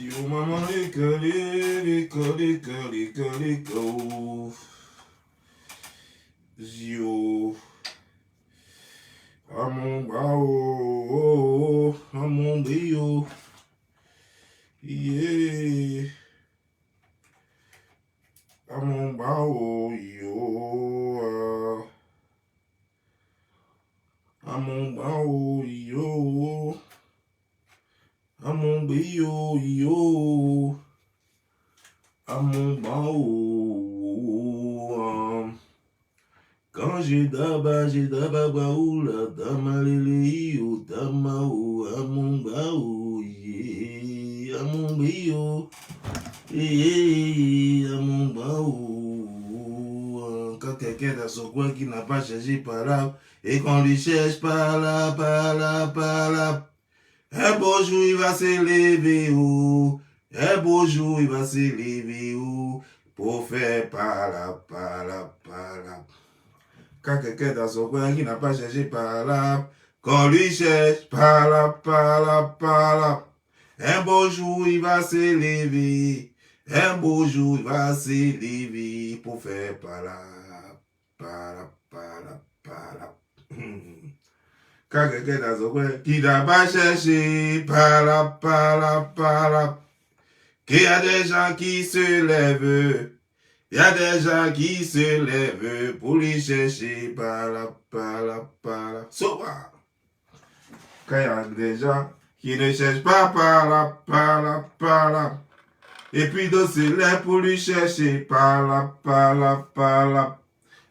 Zio maman l'école. Zio. À mon bao, à mon brio. Yeah. À mon bao, yo. À mon bao, yo. À mon brio, yo. À mon bao. Quand j'ai d'aba baoula, dama lele yo, dama ou, à mon bao, yeah, à mon brio. À mon bao. Quand quelqu'un dans son coin qui n'a pas cherché par là, et qu'on lui cherche par là, un beau jour il va s'élever, oh. Un beau jour il va s'élever, oh. Pour faire par là. Quand quelqu'un dans son coin qui n'a pas cherché par là, qu'on lui cherche par là. Un beau jour il va s'élever. Un beau jour il va s'élever pour faire par là. Quand quelqu'un dans son coin qui n'a pas cherché par là. Qu'il y a des gens qui se lèvent. Il y a des gens qui se lèvent pour lui chercher par là. Sopa. Quand il y a des gens qui ne cherchent pas par là. Et puis d'autres se lèvent pour lui chercher par là.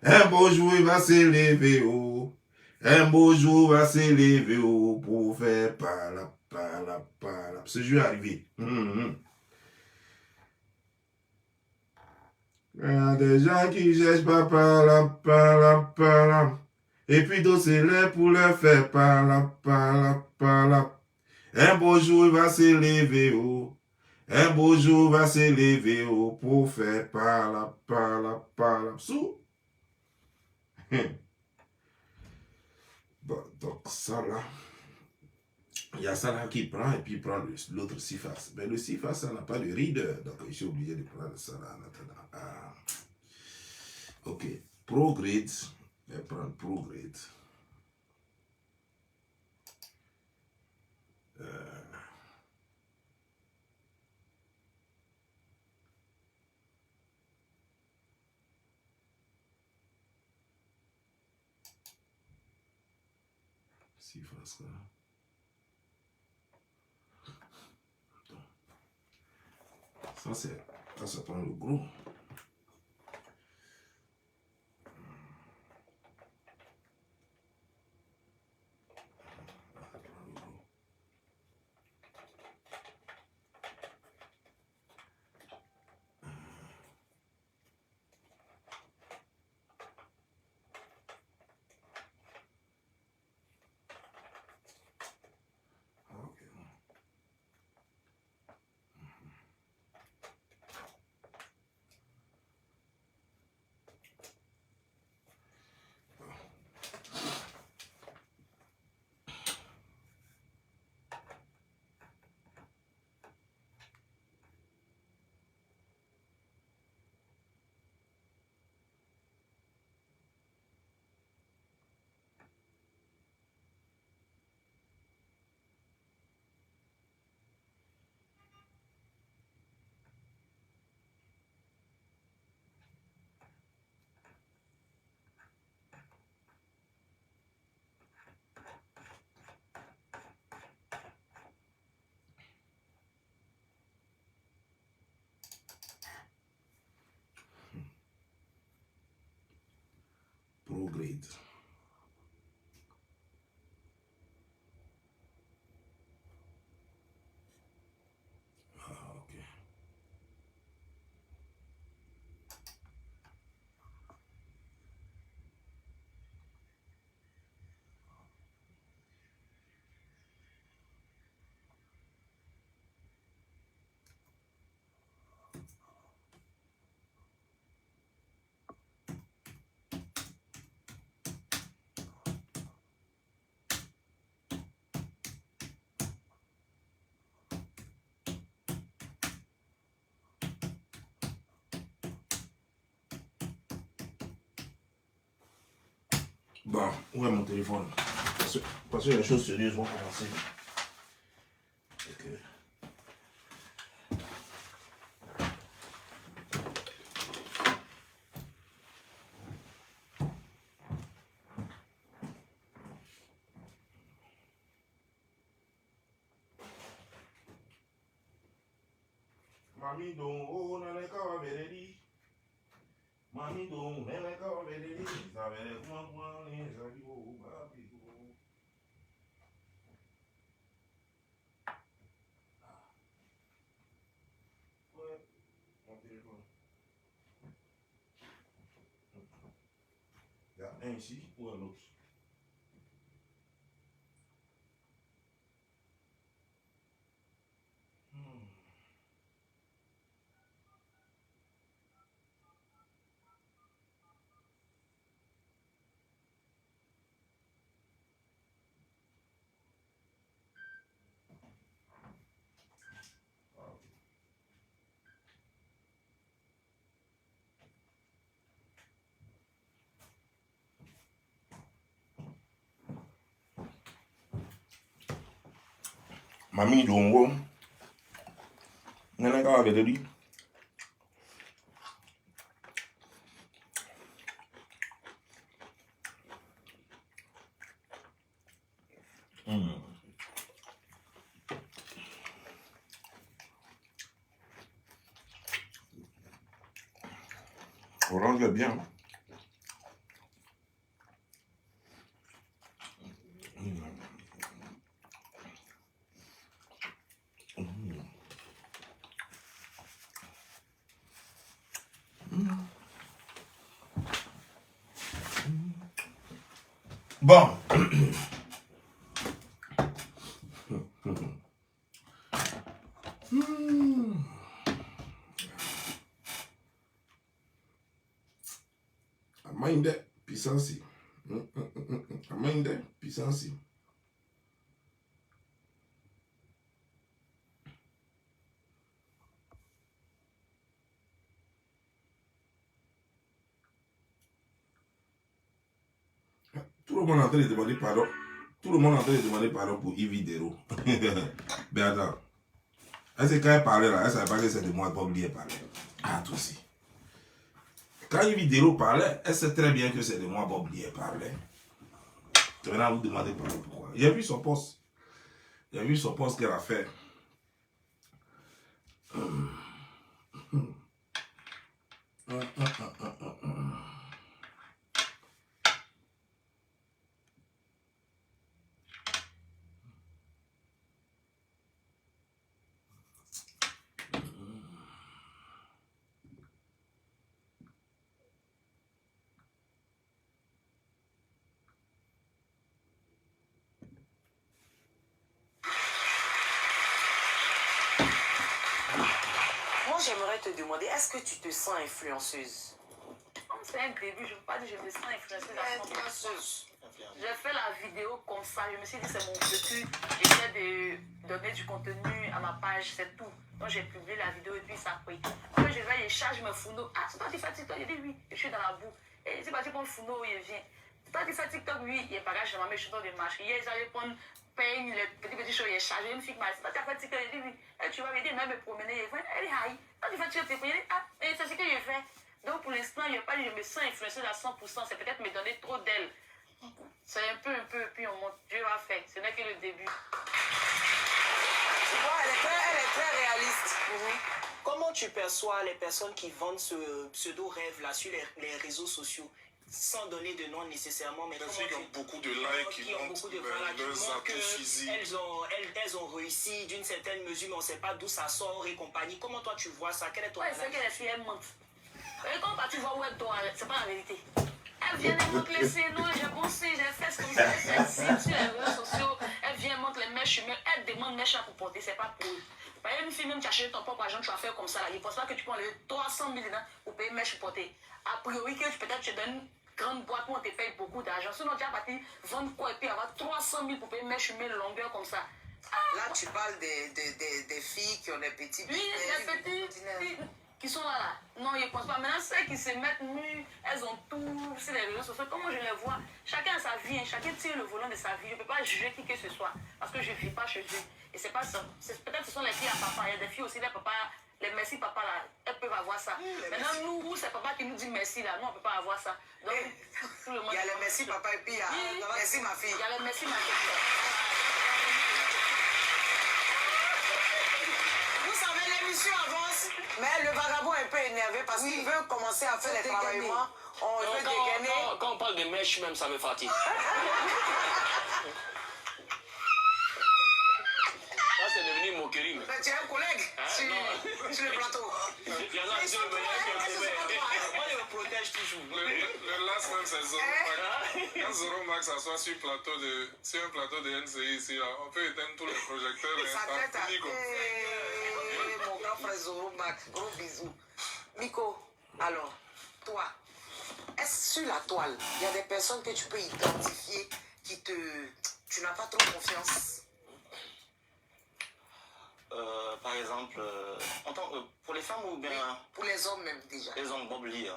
Un beau jour il va s'élever, oh. Un beau jour va s'élever, oh, pour faire par là. Ce jour est arrivé. Il y a des gens qui cherchent pas par là. Et puis d'autres se lèvent pour leur faire par là. Un beau jour il va s'élever, oh. Un beau jour va s'élever, oh, pour faire par là. Sous. Bon, donc ça là. Il y a ça là qui prend et puis il prend l'autre six faces. Mais le six faces, ça n'a pas de reader. Donc je suis obligé de prendre ça là en attendant. Ok. Prograde. Je vais prendre Prograde. Six faces là. Ça c'est. Ça prend le gros. Prograde. Ok. Bon, où est mon téléphone? Parce que les choses sérieuses vont commencer. Okay. Mami don oh nane kawa beredi. Mami don nane kawa beredi. Zavere kwa ni zabi o babi o. Ouais, mon téléphone. Il y a un ici ou un autre. Mami dongo nene kawa beredi. Orange bien. Bon. Amande puissance. Amande puissance. Tout le monde est en train de demander pardon. Tout le monde est en train de demander pardon pour Yvidero. Mais attends. Elle sait quand elle parlait là, elle savait pas que c'est de moi, elle pas oublié parler. Ah, toi aussi. Quand Yvidero parlait, elle sait très bien que c'est de moi, pas oublié parler. Tu vas vous demander pardon pourquoi. J'ai vu son poste. J'ai vu son poste qu'elle a fait. J'aimerais te demander, est-ce que tu te sens influenceuse? C'est un début, je ne veux pas dire que je me sens influenceuse. J'ai fait la vidéo comme ça, je me suis dit c'est mon vécu, j'essaie de donner du contenu à ma page, c'est tout. Donc j'ai publié la vidéo et puis ça a pris. Quand je vais, je charge mes fourneaux. Ah, c'est toi qui fais TikTok? Je dis oui, je suis dans la boue. Et c'est parti pour le fourneau, il vient. C'est toi qui fais TikTok? Oui, il est pareil, je m'amène, je suis dans des marches. Hier, j'allais prendre peigne, les petits choses, il est chargé, une fille m'a dit, c'est toi qui as fait TikTok? Je dis oui. Et tu vas me dire, même me promener, elle est high. Toi qui fais TikTok? Je dis ah, et c'est ce que je fais. Donc pour l'instant, je me sens influencée à 100%. C'est peut-être me donner trop d'elle. C'est un peu, puis on monte. Dieu va faire. Ce n'est que le début. Tu vois, elle est très réaliste. Comment tu perçois les personnes qui vendent ce pseudo-rêve-là sur les réseaux sociaux sans donner de nom nécessairement, mais parce qu'ils ont beaucoup de likes, qui ont beaucoup de leurs atouts physiques. Elles ont réussi d'une certaine mesure, mais on ne sait pas d'où ça sort et compagnie. Comment toi tu vois ça? Quel est ton analyse? C'est que les filles, elles mentent. Et quand tu vois où elles sont, c'est pas la vérité. Elles viennent, elles montrent les seins, j'ai bossé, j'ai fait ce comme ça, elles ciblent sur les réseaux sociaux, elles viennent, montrent les mèches humaines, elles demandent mèches pour porter, c'est pas pour eux. Par exemple, une fille même qui a acheté ton propre argent, tu vas faire comme ça, là. Il ne pense pas que tu peux enlever 300 000 dedans pour payer mèches pour porter. A priori, que peut-être tu donnes une grande boîte où on te paye beaucoup d'argent. Sinon, tu vas partir vendre quoi et puis avoir 300 000 pour payer mèches humaines longueur comme ça. Là, tu parles des filles qui ont des petits oui, des petits. qui sont là. Non, ils ne pensent pas. Maintenant, celles qui se mettent nues, elles ont tout sur les réseaux sociaux. Comment je les vois? Chacun a sa vie, hein. Chacun tire le volant de sa vie. Je ne peux pas juger qui que ce soit parce que je ne vis pas chez eux. Et c'est pas ça. Peut-être que ce sont les filles à papa. Il y a des filles aussi, les papas, les merci papa là, elles peuvent avoir ça. Maintenant, nous, c'est papa qui nous dit merci là. Nous, on ne peut pas avoir ça. Donc, tout le monde. Il y a les merci papa et puis il y a merci ma fille. Il y a les merci ma fille. Vous savez, l'émission avance, mais le vagabond est un peu énervé parce qu'il veut commencer à faire les travaillements. On veut dégainer. Quand on parle de mèche même, ça me fatigue. Ça, c'est devenu une moquerie. Mais tu es un collègue sur le plateau. Il y en a qui sont Moi, je me protège toujours. Le last même, c'est Zoro Max. Quand Zoro Max s'assoit sur un plateau de NCI ici, là, on peut éteindre tous les projecteurs et Sa tête à... Nico. Mon grand frère Zoro Max, gros bisous. Nico, alors, toi, est-ce sur la toile, il y a des personnes que tu peux identifier tu n'as pas trop confiance? Par exemple, pour les femmes ou bien... Oui, pour les hommes même déjà. Les hommes Bob Lee.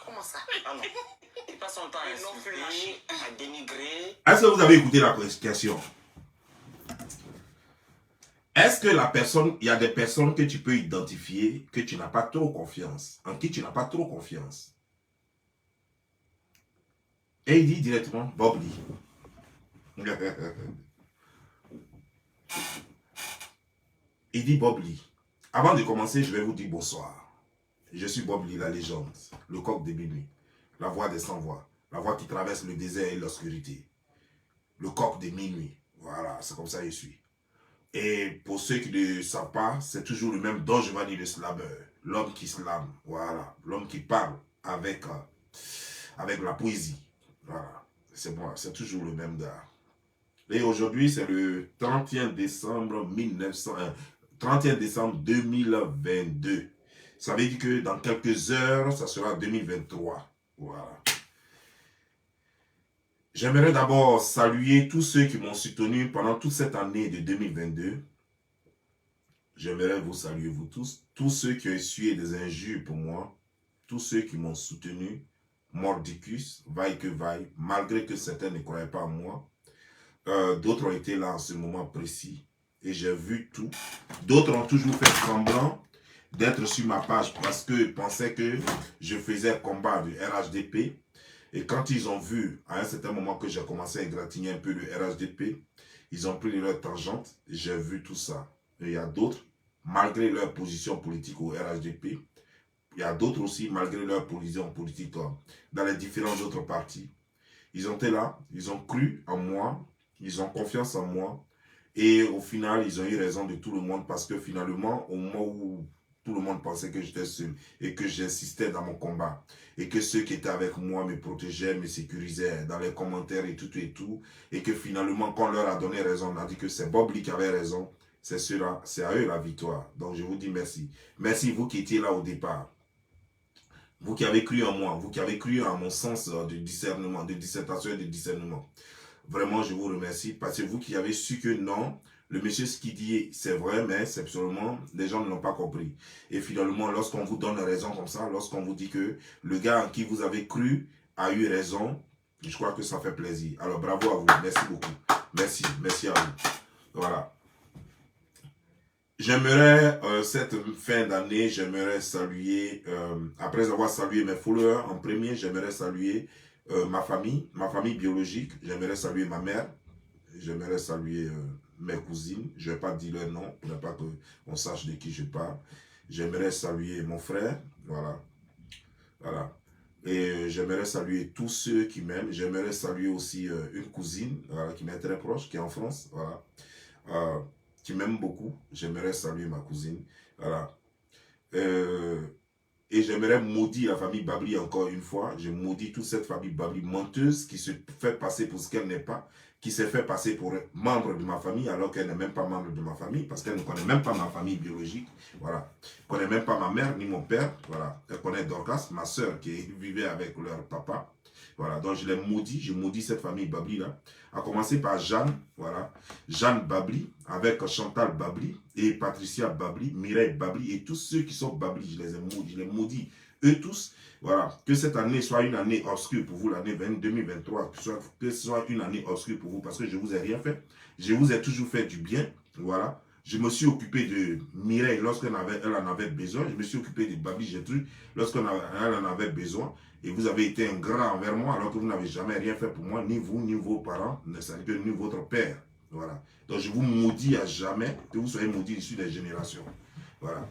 Comment ça? Ah non. Il passe son temps à insulter, à dénigrer. Est-ce que vous avez écouté la question? Est-ce que la personne, il y a des personnes que tu peux identifier que tu n'as pas trop confiance, en qui tu n'as pas trop confiance? Et il dit directement, Bob Lee. Il dit Bob Lee. Avant de commencer, je vais vous dire bonsoir. Je suis Bob Lee, la légende, le coq de minuit, la voix des sans-voix, la voix qui traverse le désert et l'obscurité. Le coq de minuit. Voilà, c'est comme ça que je suis. Et pour ceux qui ne savent pas, c'est toujours le même Don Giovanni le slameur, l'homme qui slame, voilà, l'homme qui parle avec la poésie. Voilà, c'est moi, c'est toujours le même gars. Et aujourd'hui, c'est le 31 décembre 2022. Ça veut dire que dans quelques heures, ça sera 2023. Voilà. J'aimerais d'abord saluer tous ceux qui m'ont soutenu pendant toute cette année de 2022. J'aimerais vous saluer, vous tous ceux qui ont essuyé des injures pour moi, tous ceux qui m'ont soutenu, mordicus, vaille que vaille, malgré que certains ne croyaient pas en moi. D'autres ont été là en ce moment précis et j'ai vu tout. D'autres ont toujours fait semblant d'être sur ma page parce qu'ils pensaient que je faisais combat du RHDP. Et quand ils ont vu, à un certain moment que j'ai commencé à égratigner un peu le RHDP, ils ont pris leur tangente, j'ai vu tout ça. Et il y a d'autres, malgré leur position politique au RHDP, il y a d'autres aussi, malgré leur position politique dans les différents autres partis. Ils ont été là, ils ont cru en moi, ils ont confiance en moi. Et au final, ils ont eu raison de tout le monde parce que finalement, au moment où tout le monde pensait que j'étais seul et que j'insistais dans mon combat et que ceux qui étaient avec moi me protégeaient, me sécurisaient dans les commentaires et tout et que finalement quand on leur a donné raison, on a dit que c'est Bob Lee qui avait raison, c'est à eux la victoire. Donc je vous dis merci. Merci vous qui étiez là au départ. Vous qui avez cru en moi, vous qui avez cru en mon sens de discernement, de dissertation et de discernement. Vraiment, je vous remercie parce que vous qui avez su que non, le monsieur ce qu'il dit, c'est vrai, mais c'est absolument, les gens ne l'ont pas compris. Et finalement, lorsqu'on vous donne raison comme ça, lorsqu'on vous dit que le gars en qui vous avez cru a eu raison, je crois que ça fait plaisir. Alors, bravo à vous. Merci beaucoup. Merci à vous. Voilà. J'aimerais, cette fin d'année, j'aimerais saluer, après avoir salué mes followers en premier, j'aimerais saluer ma famille biologique, j'aimerais saluer ma mère, j'aimerais saluer mes cousines, je ne vais pas dire leur nom, pour ne pas qu'on sache de qui je parle. J'aimerais saluer mon frère, voilà. Et j'aimerais saluer tous ceux qui m'aiment. J'aimerais saluer aussi une cousine, voilà, qui m'est très proche, qui est en France, voilà. Qui m'aime beaucoup. J'aimerais saluer ma cousine, voilà. Et j'aimerais maudire la famille Babli encore une fois. Je maudis toute cette famille Babli menteuse qui se fait passer pour ce qu'elle n'est pas, qui s'est fait passer pour membre de ma famille alors qu'elle n'est même pas membre de ma famille parce qu'elle ne connaît même pas ma famille biologique. Voilà. Elle ne connaît même pas ma mère ni mon père. Voilà. Elle connaît Dorcas, ma soeur qui vivait avec leur papa. Voilà, donc je les maudis, je maudis cette famille Babli là. À commencer par Jeanne, voilà. Jeanne Babli, avec Chantal Babli et Patricia Babli, Mireille Babli et tous ceux qui sont Babli, je les maudis. Eux tous, voilà. Que cette année soit une année obscure pour vous, l'année 2023, que ce soit une année obscure pour vous, parce que je ne vous ai rien fait. Je vous ai toujours fait du bien, voilà. Je me suis occupé de Mireille lorsqu'elle en avait besoin. Je me suis occupé de Babli Gertrude lorsqu'elle en avait besoin. Et vous avez été un grand envers moi alors que vous n'avez jamais rien fait pour moi, ni vous, ni vos parents, ni votre père. Voilà. Donc je vous maudis à jamais, que vous soyez maudits issus des générations. Voilà.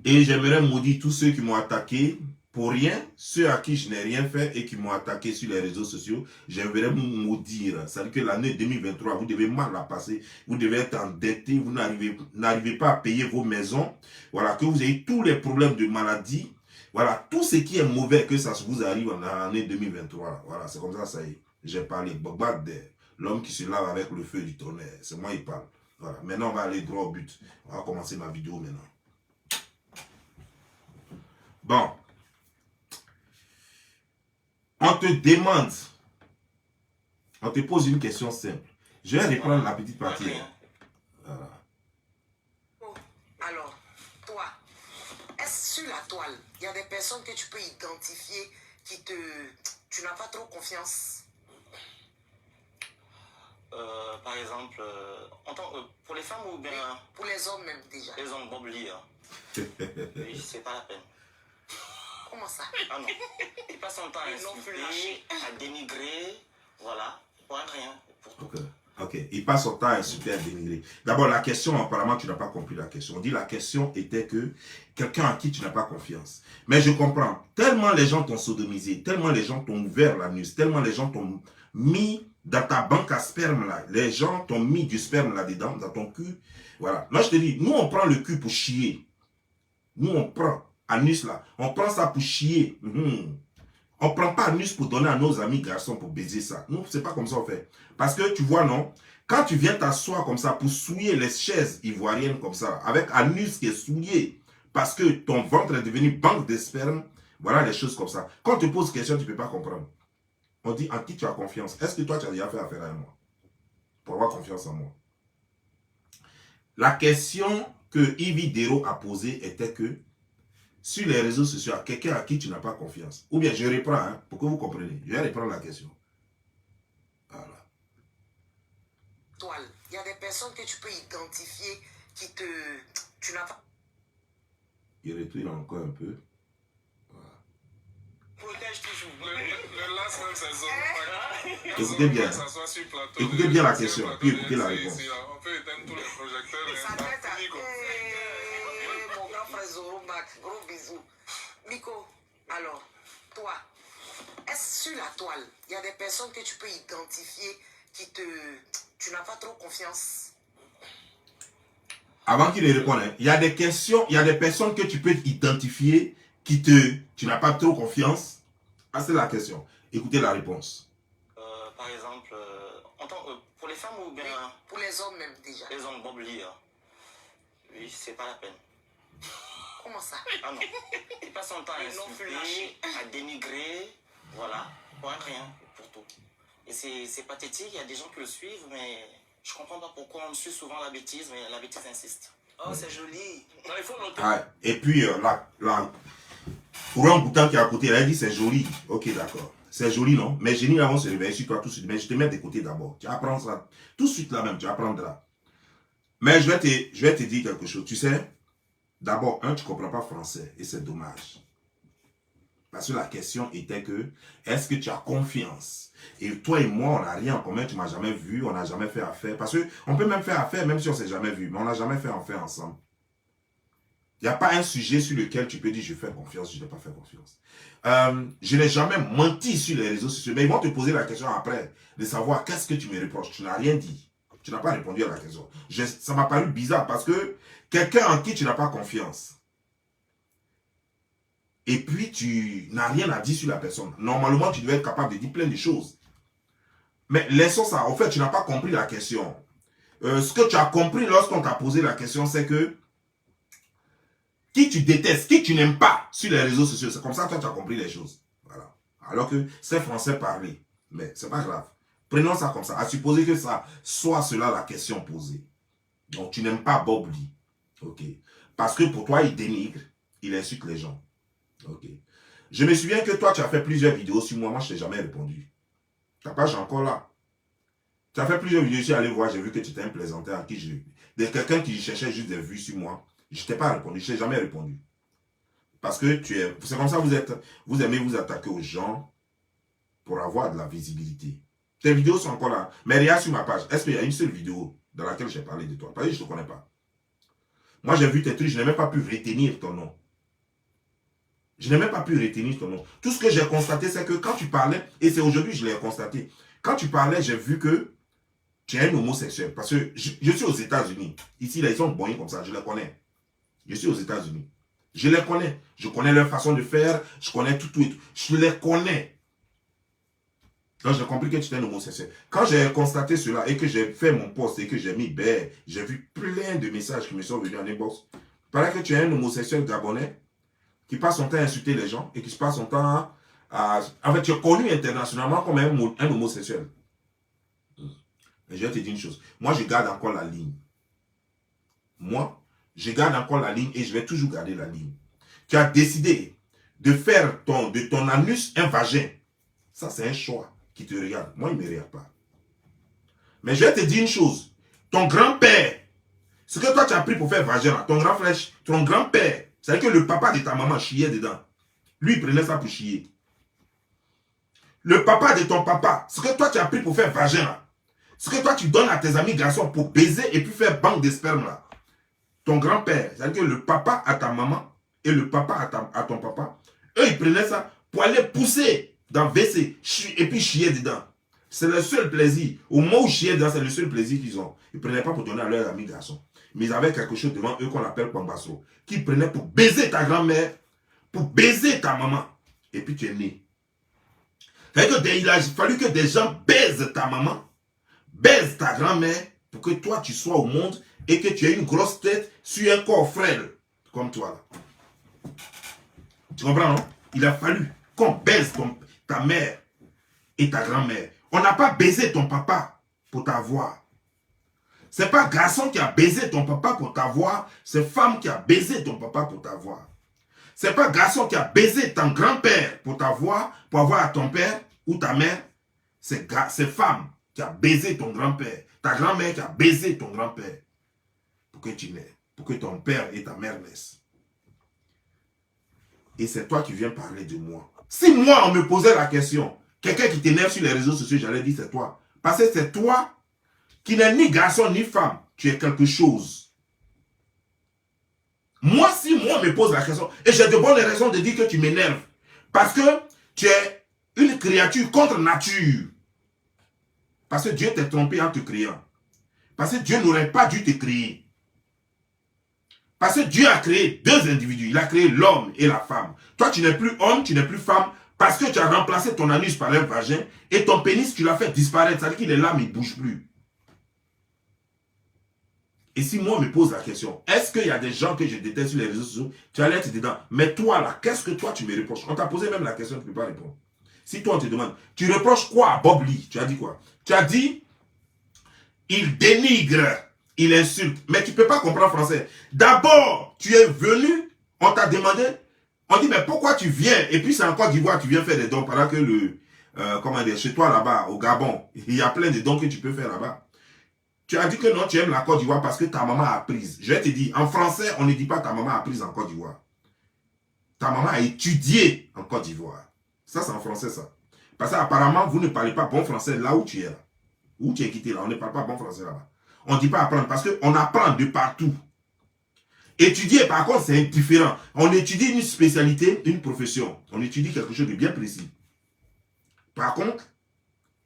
Et j'aimerais maudire tous ceux qui m'ont attaqué pour rien, ceux à qui je n'ai rien fait et qui m'ont attaqué sur les réseaux sociaux. J'aimerais vous maudire. C'est-à-dire que l'année 2023, vous devez mal la passer. Vous devez être endetté, vous n'arrivez pas à payer vos maisons. Voilà, que vous ayez tous les problèmes de maladie. Voilà, tout ce qui est mauvais, que ça vous arrive en année 2023. Voilà, c'est comme ça, ça y est. J'ai parlé. L'homme qui se lave avec le feu du tonnerre. C'est moi qui parle. Voilà, maintenant on va aller droit au but. On va commencer ma vidéo maintenant. Bon. On te demande. On te pose une question simple. Je vais reprendre la petite partie. Voilà. Alors, toi, est-ce sur la toile, il y a des personnes que tu peux identifier qui tu n'as pas trop confiance? Par exemple, pour les femmes ou bien... Oui, pour les hommes même déjà. Les hommes Bobli. Oui, c'est pas la peine. Comment ça? Ah non. Il passe son temps à insulter, à dénigrer, voilà, pour rien, pour tout. Ok, il passe son temps à insulter, à dénigrer. D'abord, la question, apparemment, tu n'as pas compris la question. On dit la question était que quelqu'un à qui tu n'as pas confiance. Mais je comprends. Tellement les gens t'ont sodomisé, tellement les gens t'ont ouvert l'anus, tellement les gens t'ont mis dans ta banque à sperme là. Les gens t'ont mis du sperme là-dedans, dans ton cul. Voilà. Là, je te dis, nous, on prend le cul pour chier. Nous, on prend anus là. On prend ça pour chier. On ne prend pas anus pour donner à nos amis garçons pour baiser ça. Nous, c'est pas comme ça on fait. Parce que tu vois, non, quand tu viens t'asseoir comme ça pour souiller les chaises ivoiriennes comme ça, avec anus qui est souillé, parce que ton ventre est devenu banque de sperme, voilà les choses comme ça. Quand on te pose question, tu ne peux pas comprendre. On dit en qui tu as confiance. Est-ce que toi, tu as déjà fait affaire à moi? Pour avoir confiance en moi. La question que Yves Dero a posée était que sur les réseaux sociaux, quelqu'un à qui tu n'as pas confiance. Ou bien, je reprends, hein, pour que vous compreniez. Je vais reprendre la question. Voilà. Toile, il y a des personnes que tu peux identifier qui tu n'as pas... Il retrouve encore un peu. Voilà. Protège toujours. Le last même, c'est Zoromac. Écoutez bien. Écoutez bien la question, puis écoutez la réponse. On peut éteindre tous les projecteurs. Ça doit être mon grand frère Zoromac, gros bisous. Miko, alors, toi, est-ce sur la toile, il y a des personnes que tu peux identifier qui tu n'as pas trop confiance? Avant qu'il ne réponde, hein, il y a des questions, il y a des personnes que tu peux identifier qui tu n'as pas trop confiance. Ah, c'est la question. Écoutez la réponse. Par exemple, pour les femmes ou bien... Oui, pour les hommes même déjà. Les hommes Bobli. Oui, c'est pas la peine. Comment ça? Ah non. Il passe son temps à insulter, à dénigrer, voilà, pour rien, pour tout. Et c'est pathétique, il y a des gens qui le suivent, mais je comprends pas pourquoi on suit souvent la bêtise, mais la bêtise insiste. Oh, c'est joli. Non, il faut noter. Ah, et puis, pour un bouton qui est à côté, elle a dit c'est joli. Ok, d'accord. C'est joli, non? Mais génie, là, on se réveille sur toi tout de suite. Mais je te mets de côté d'abord. Tu apprends ça tout de suite là même, tu apprendras. Mais je vais te dire quelque chose. Tu sais, d'abord, tu ne comprends pas français et c'est dommage. Parce que la question était que, est-ce que tu as confiance? Et toi et moi, on n'a rien en commun, tu ne m'as jamais vu, on n'a jamais fait affaire. Parce qu'on peut même faire affaire, même si on ne s'est jamais vu, mais on n'a jamais fait affaire ensemble. Il n'y a pas un sujet sur lequel tu peux dire, je fais confiance, je n'ai pas fait confiance. Je n'ai jamais menti sur les réseaux sociaux, mais ils vont te poser la question après, de savoir qu'est-ce que tu me reproches. Tu n'as rien dit. Tu n'as pas répondu à la question. Ça m'a paru bizarre parce que quelqu'un en qui tu n'as pas confiance, et puis tu n'as rien à dire sur la personne. Normalement, tu devais être capable de dire plein de choses. Mais laissons ça. En fait, tu n'as pas compris la question. Ce que tu as compris lorsqu'on t'a posé la question, c'est que qui tu détestes, qui tu n'aimes pas sur les réseaux sociaux. C'est comme ça que toi, tu as compris les choses. Voilà. Alors que c'est français parlé. Mais c'est pas grave. Prenons ça comme ça. À supposer que ça soit cela la question posée. Donc, tu n'aimes pas Bob Lee. Ok. Parce que pour toi, il dénigre, il insulte les gens. Ok. Je me souviens que toi, tu as fait plusieurs vidéos sur moi. Moi, je ne t'ai jamais répondu. Ta page est encore là. Tu as fait plusieurs vidéos, je suis allé voir, j'ai vu que tu étais un plaisanteur à qui je... De quelqu'un qui cherchait juste des vues sur moi. Je ne t'ai pas répondu, je ne t'ai jamais répondu. Parce que tu es... C'est comme ça que vous aimez vous attaquer aux gens pour avoir de la visibilité. Tes vidéos sont encore là. Mais regarde sur ma page. Est-ce qu'il y a une seule vidéo dans laquelle j'ai parlé de toi? Parce que je ne te connais pas. Moi, j'ai vu tes trucs, je n'ai même pas pu retenir ton nom. Je n'ai même pas pu retenir ton nom. Tout ce que j'ai constaté, c'est que quand tu parlais, et c'est aujourd'hui que je l'ai constaté, quand tu parlais, j'ai vu que tu es un homosexuel. Parce que je suis aux États-Unis. Ici, là, ils sont bons comme ça, je les connais. Je suis aux États-Unis. Je les connais. Je connais leur façon de faire, je connais tout et tout. Je les connais. Donc, j'ai compris que tu étais un homosexuel. Quand j'ai constaté cela et que j'ai fait mon post et que j'ai mis ben, j'ai vu plein de messages qui me sont venus en inbox. Il paraît que tu es un homosexuel gabonais qui passe son temps à insulter les gens et qui passe son temps à... En fait, tu es connu internationalement comme un homosexuel. Et je vais te dire une chose. Moi, je garde encore la ligne. Moi, je garde encore la ligne et je vais toujours garder la ligne. Tu as décidé de faire de ton anus un vagin. Ça, c'est un choix qui te regarde. Moi, il ne me regarde pas. Mais je vais te dire une chose. Ton grand-père, ce que toi, tu as pris pour faire vagin, ton grand frère, ton grand-père, c'est-à-dire que le papa de ta maman chiait dedans. Lui, il prenait ça pour chier. Le papa de ton papa, ce que toi, tu as pris pour faire vagin, là, ce que toi, tu donnes à tes amis garçons pour baiser et puis faire banque de sperme, là. Ton grand-père, c'est-à-dire que le papa à ta maman et le papa à ton papa, eux, ils prenaient ça pour aller pousser dans WC et puis chier dedans. C'est le seul plaisir. Au moment où chier dedans, c'est le seul plaisir qu'ils ont. Ils ne prenaient pas pour donner à leurs amis garçons. Mais ils avaient quelque chose devant eux qu'on appelle Pambasso, qu'ils prenaient pour baiser ta grand-mère, pour baiser ta maman. Et puis tu es né. C'est-à-dire qu'il a fallu que des gens baisent ta maman, baisent ta grand-mère, pour que toi tu sois au monde et que tu aies une grosse tête sur un corps frêle, comme toi là. Tu comprends, non? Il a fallu qu'on baise ta mère et ta grand-mère. On n'a pas baisé ton papa pour t'avoir. C'est pas garçon qui a baisé ton papa pour t'avoir, c'est femme qui a baisé ton papa pour t'avoir. C'est pas garçon qui a baisé ton grand-père pour t'avoir, pour avoir à ton père ou ta mère. C'est femme qui a baisé ton grand-père, ta grand-mère qui a baisé ton grand-père pour que tu naies, pour que ton père et ta mère naissent. Et c'est toi qui viens parler de moi. Si moi, on me posait la question, quelqu'un qui t'énerve sur les réseaux sociaux, j'allais dire c'est toi. Parce que c'est toi qui n'es ni garçon ni femme. Tu es quelque chose. Moi, si moi, on me pose la question, et j'ai de bonnes raisons de dire que tu m'énerves, parce que tu es une créature contre nature. Parce que Dieu t'a trompé en te créant. Parce que Dieu n'aurait pas dû te créer. Parce que Dieu a créé deux individus. Il a créé l'homme et la femme. Toi, tu n'es plus homme, tu n'es plus femme, parce que tu as remplacé ton anus par un vagin, et ton pénis, tu l'as fait disparaître. C'est-à-dire qu'il est là, mais il ne bouge plus. Et si moi, on me pose la question, est-ce qu'il y a des gens que je déteste sur les réseaux sociaux, tu allais être dedans. Mais toi, là, qu'est-ce que toi, tu me reproches? On t'a posé même la question, tu ne peux pas répondre. Si toi, on te demande, tu reproches quoi à Bob Lee? Tu as dit quoi? Tu as dit, il dénigre, il insulte. Mais tu ne peux pas comprendre français. D'abord, tu es venu, on t'a demandé, on dit, mais pourquoi tu viens? Et puis c'est en Côte d'Ivoire, tu viens faire des dons, pendant que comment dire, chez toi là-bas, au Gabon, il y a plein de dons que tu peux faire là-bas. Tu as dit que non, tu aimes la Côte d'Ivoire parce que ta maman a apprise. Je vais te dire, en français, on ne dit pas ta maman a apprise en Côte d'Ivoire. Ta maman a étudié en Côte d'Ivoire. Ça, c'est en français, ça. Parce qu'apparemment, vous ne parlez pas bon français là où tu es là. Où tu es quitté là, on ne parle pas bon français là-bas. On ne dit pas apprendre parce qu'on apprend de partout. Étudier, par contre, c'est différent. On étudie une spécialité, une profession. On étudie quelque chose de bien précis. Par contre,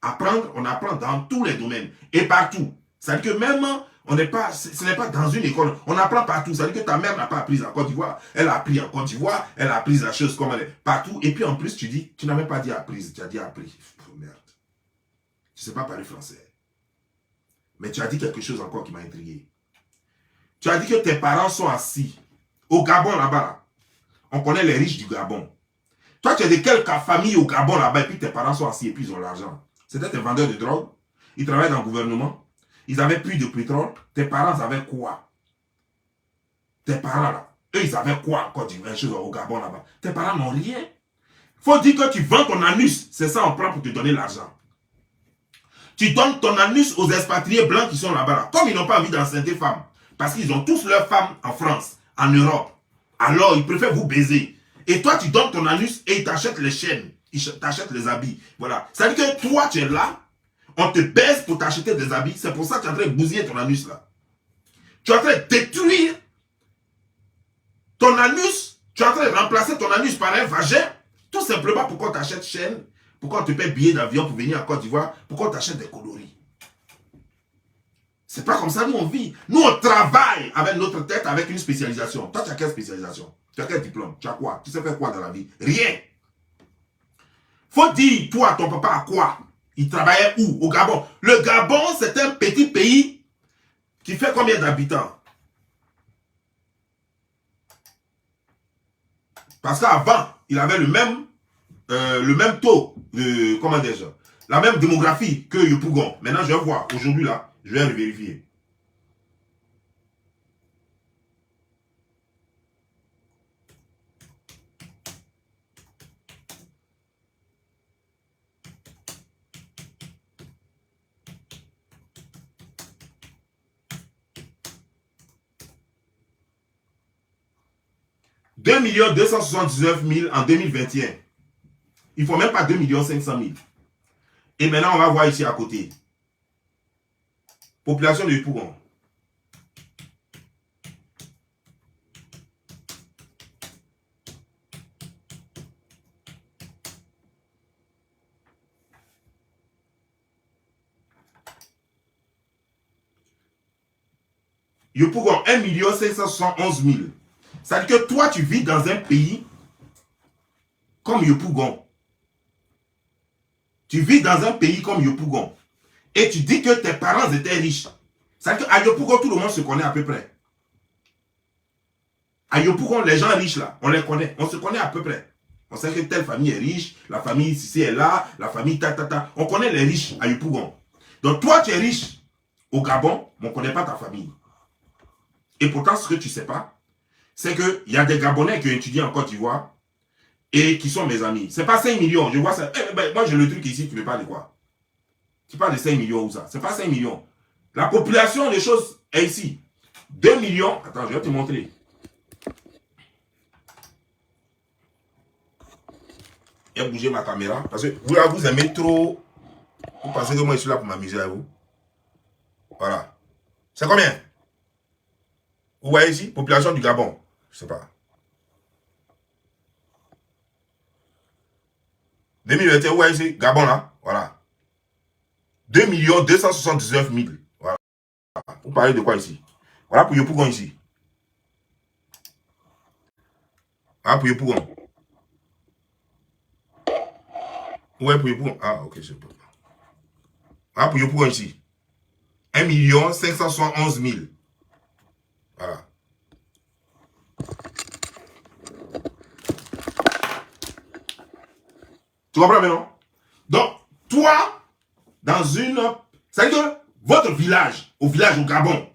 apprendre, on apprend dans tous les domaines et partout. C'est-à-dire que même, ce n'est pas dans une école, on apprend partout. C'est-à-dire que ta mère n'a pas appris en Côte d'Ivoire, elle a appris en Côte d'Ivoire, elle a appris la chose comme elle est, partout. Et puis en plus, tu dis, tu n'as même pas dit apprise, tu as dit appris. Oh, merde. Tu ne sais pas parler français. Mais tu as dit quelque chose encore qui m'a intrigué. Tu as dit que tes parents sont assis au Gabon là-bas. Là. On connaît les riches du Gabon. Toi, tu es de quelle famille au Gabon là-bas et puis tes parents sont assis et puis ils ont l'argent. C'était des vendeurs de drogue. Ils travaillaient dans le gouvernement. Ils avaient plus de pétrole. Tes parents avaient quoi? Tes parents là, eux, ils avaient quoi quand tu viens au Gabon là-bas? Tes parents n'ont rien. Faut dire que tu vends ton anus. C'est ça on prend pour te donner l'argent. Tu donnes ton anus aux expatriés blancs qui sont là-bas. Là. Comme ils n'ont pas envie d'enceinte femmes. Parce qu'ils ont tous leurs femmes en France, en Europe. Alors, ils préfèrent vous baiser. Et toi, tu donnes ton anus et ils t'achètent les chaînes. Ils t'achètent les habits. Voilà. Ça veut dire que toi, tu es là. On te baise pour t'acheter des habits. C'est pour ça que tu es en train de bousiller ton anus là. Tu es en train de détruire ton anus. Tu es en train de remplacer ton anus par un vagin. Tout simplement pour qu'on t'achète chaîne. Pour qu'on te paie billet d'avion pour venir en Côte d'Ivoire. Pour qu'on t'achète des coloris. C'est pas comme ça nous on vit. Nous on travaille avec notre tête, avec une spécialisation. Toi tu as quelle spécialisation? Tu as quel diplôme? Tu as quoi? Tu sais faire quoi dans la vie? Rien. Faut dire, toi, ton papa a quoi? Il travaillait où? Au Gabon. Le Gabon, c'est un petit pays qui fait combien d'habitants? Parce qu'avant, il avait le même taux de, comment dire, la même démographie que Yopougon. Maintenant, je vais voir. Aujourd'hui, là, je vais le vérifier. « 2 279 000 en 2021. Il ne faut même pas 2 500 000. Et maintenant, on va voir ici à côté. Population de Yopougon. Yopougon, 1 571 000. Ça veut dire que toi, tu vis dans un pays comme Yopougon. Tu vis dans un pays comme Yopougon. Et tu dis que tes parents étaient riches. Ça veut dire qu'à Yopougon, tout le monde se connaît à peu près. À Yopougon, les gens riches là, on les connaît. On se connaît à peu près. On sait que telle famille est riche, la famille ici est là, la famille ta. On connaît les riches à Yopougon. Donc toi, tu es riche au Gabon, mais on ne connaît pas ta famille. Et pourtant, ce que tu ne sais pas, c'est qu'il y a des Gabonais qui ont étudié en Côte d'Ivoire et qui sont mes amis. Ce n'est pas 5 millions. Je vois ça. Moi, j'ai le truc ici, tu ne parles de quoi? Tu parles de 5 millions ou ça? Ce n'est pas 5 millions. La population des choses est ici. 2 millions. Attends, je vais te montrer. Je vais bouger ma caméra. Parce que vous, là, vous aimez trop. Vous pensez que moi, je suis là pour m'amuser à vous. Voilà. C'est combien? Vous voyez ici? Population du Gabon. Je ne sais pas. 2021, vous voyez ici? Gabon là. Voilà. 2 279 000. Voilà. Vous parlez de quoi ici? Voilà pour Yopougon ici. Voilà pour Yopougon. Ouais, pour Yopougon. Ah, ok, je peux pas. Voilà pour Yopougon ici. 1 571 000. Voilà. Tu comprends maintenant? Donc, toi, dans une... Ça veut dire que votre village, au Gabon,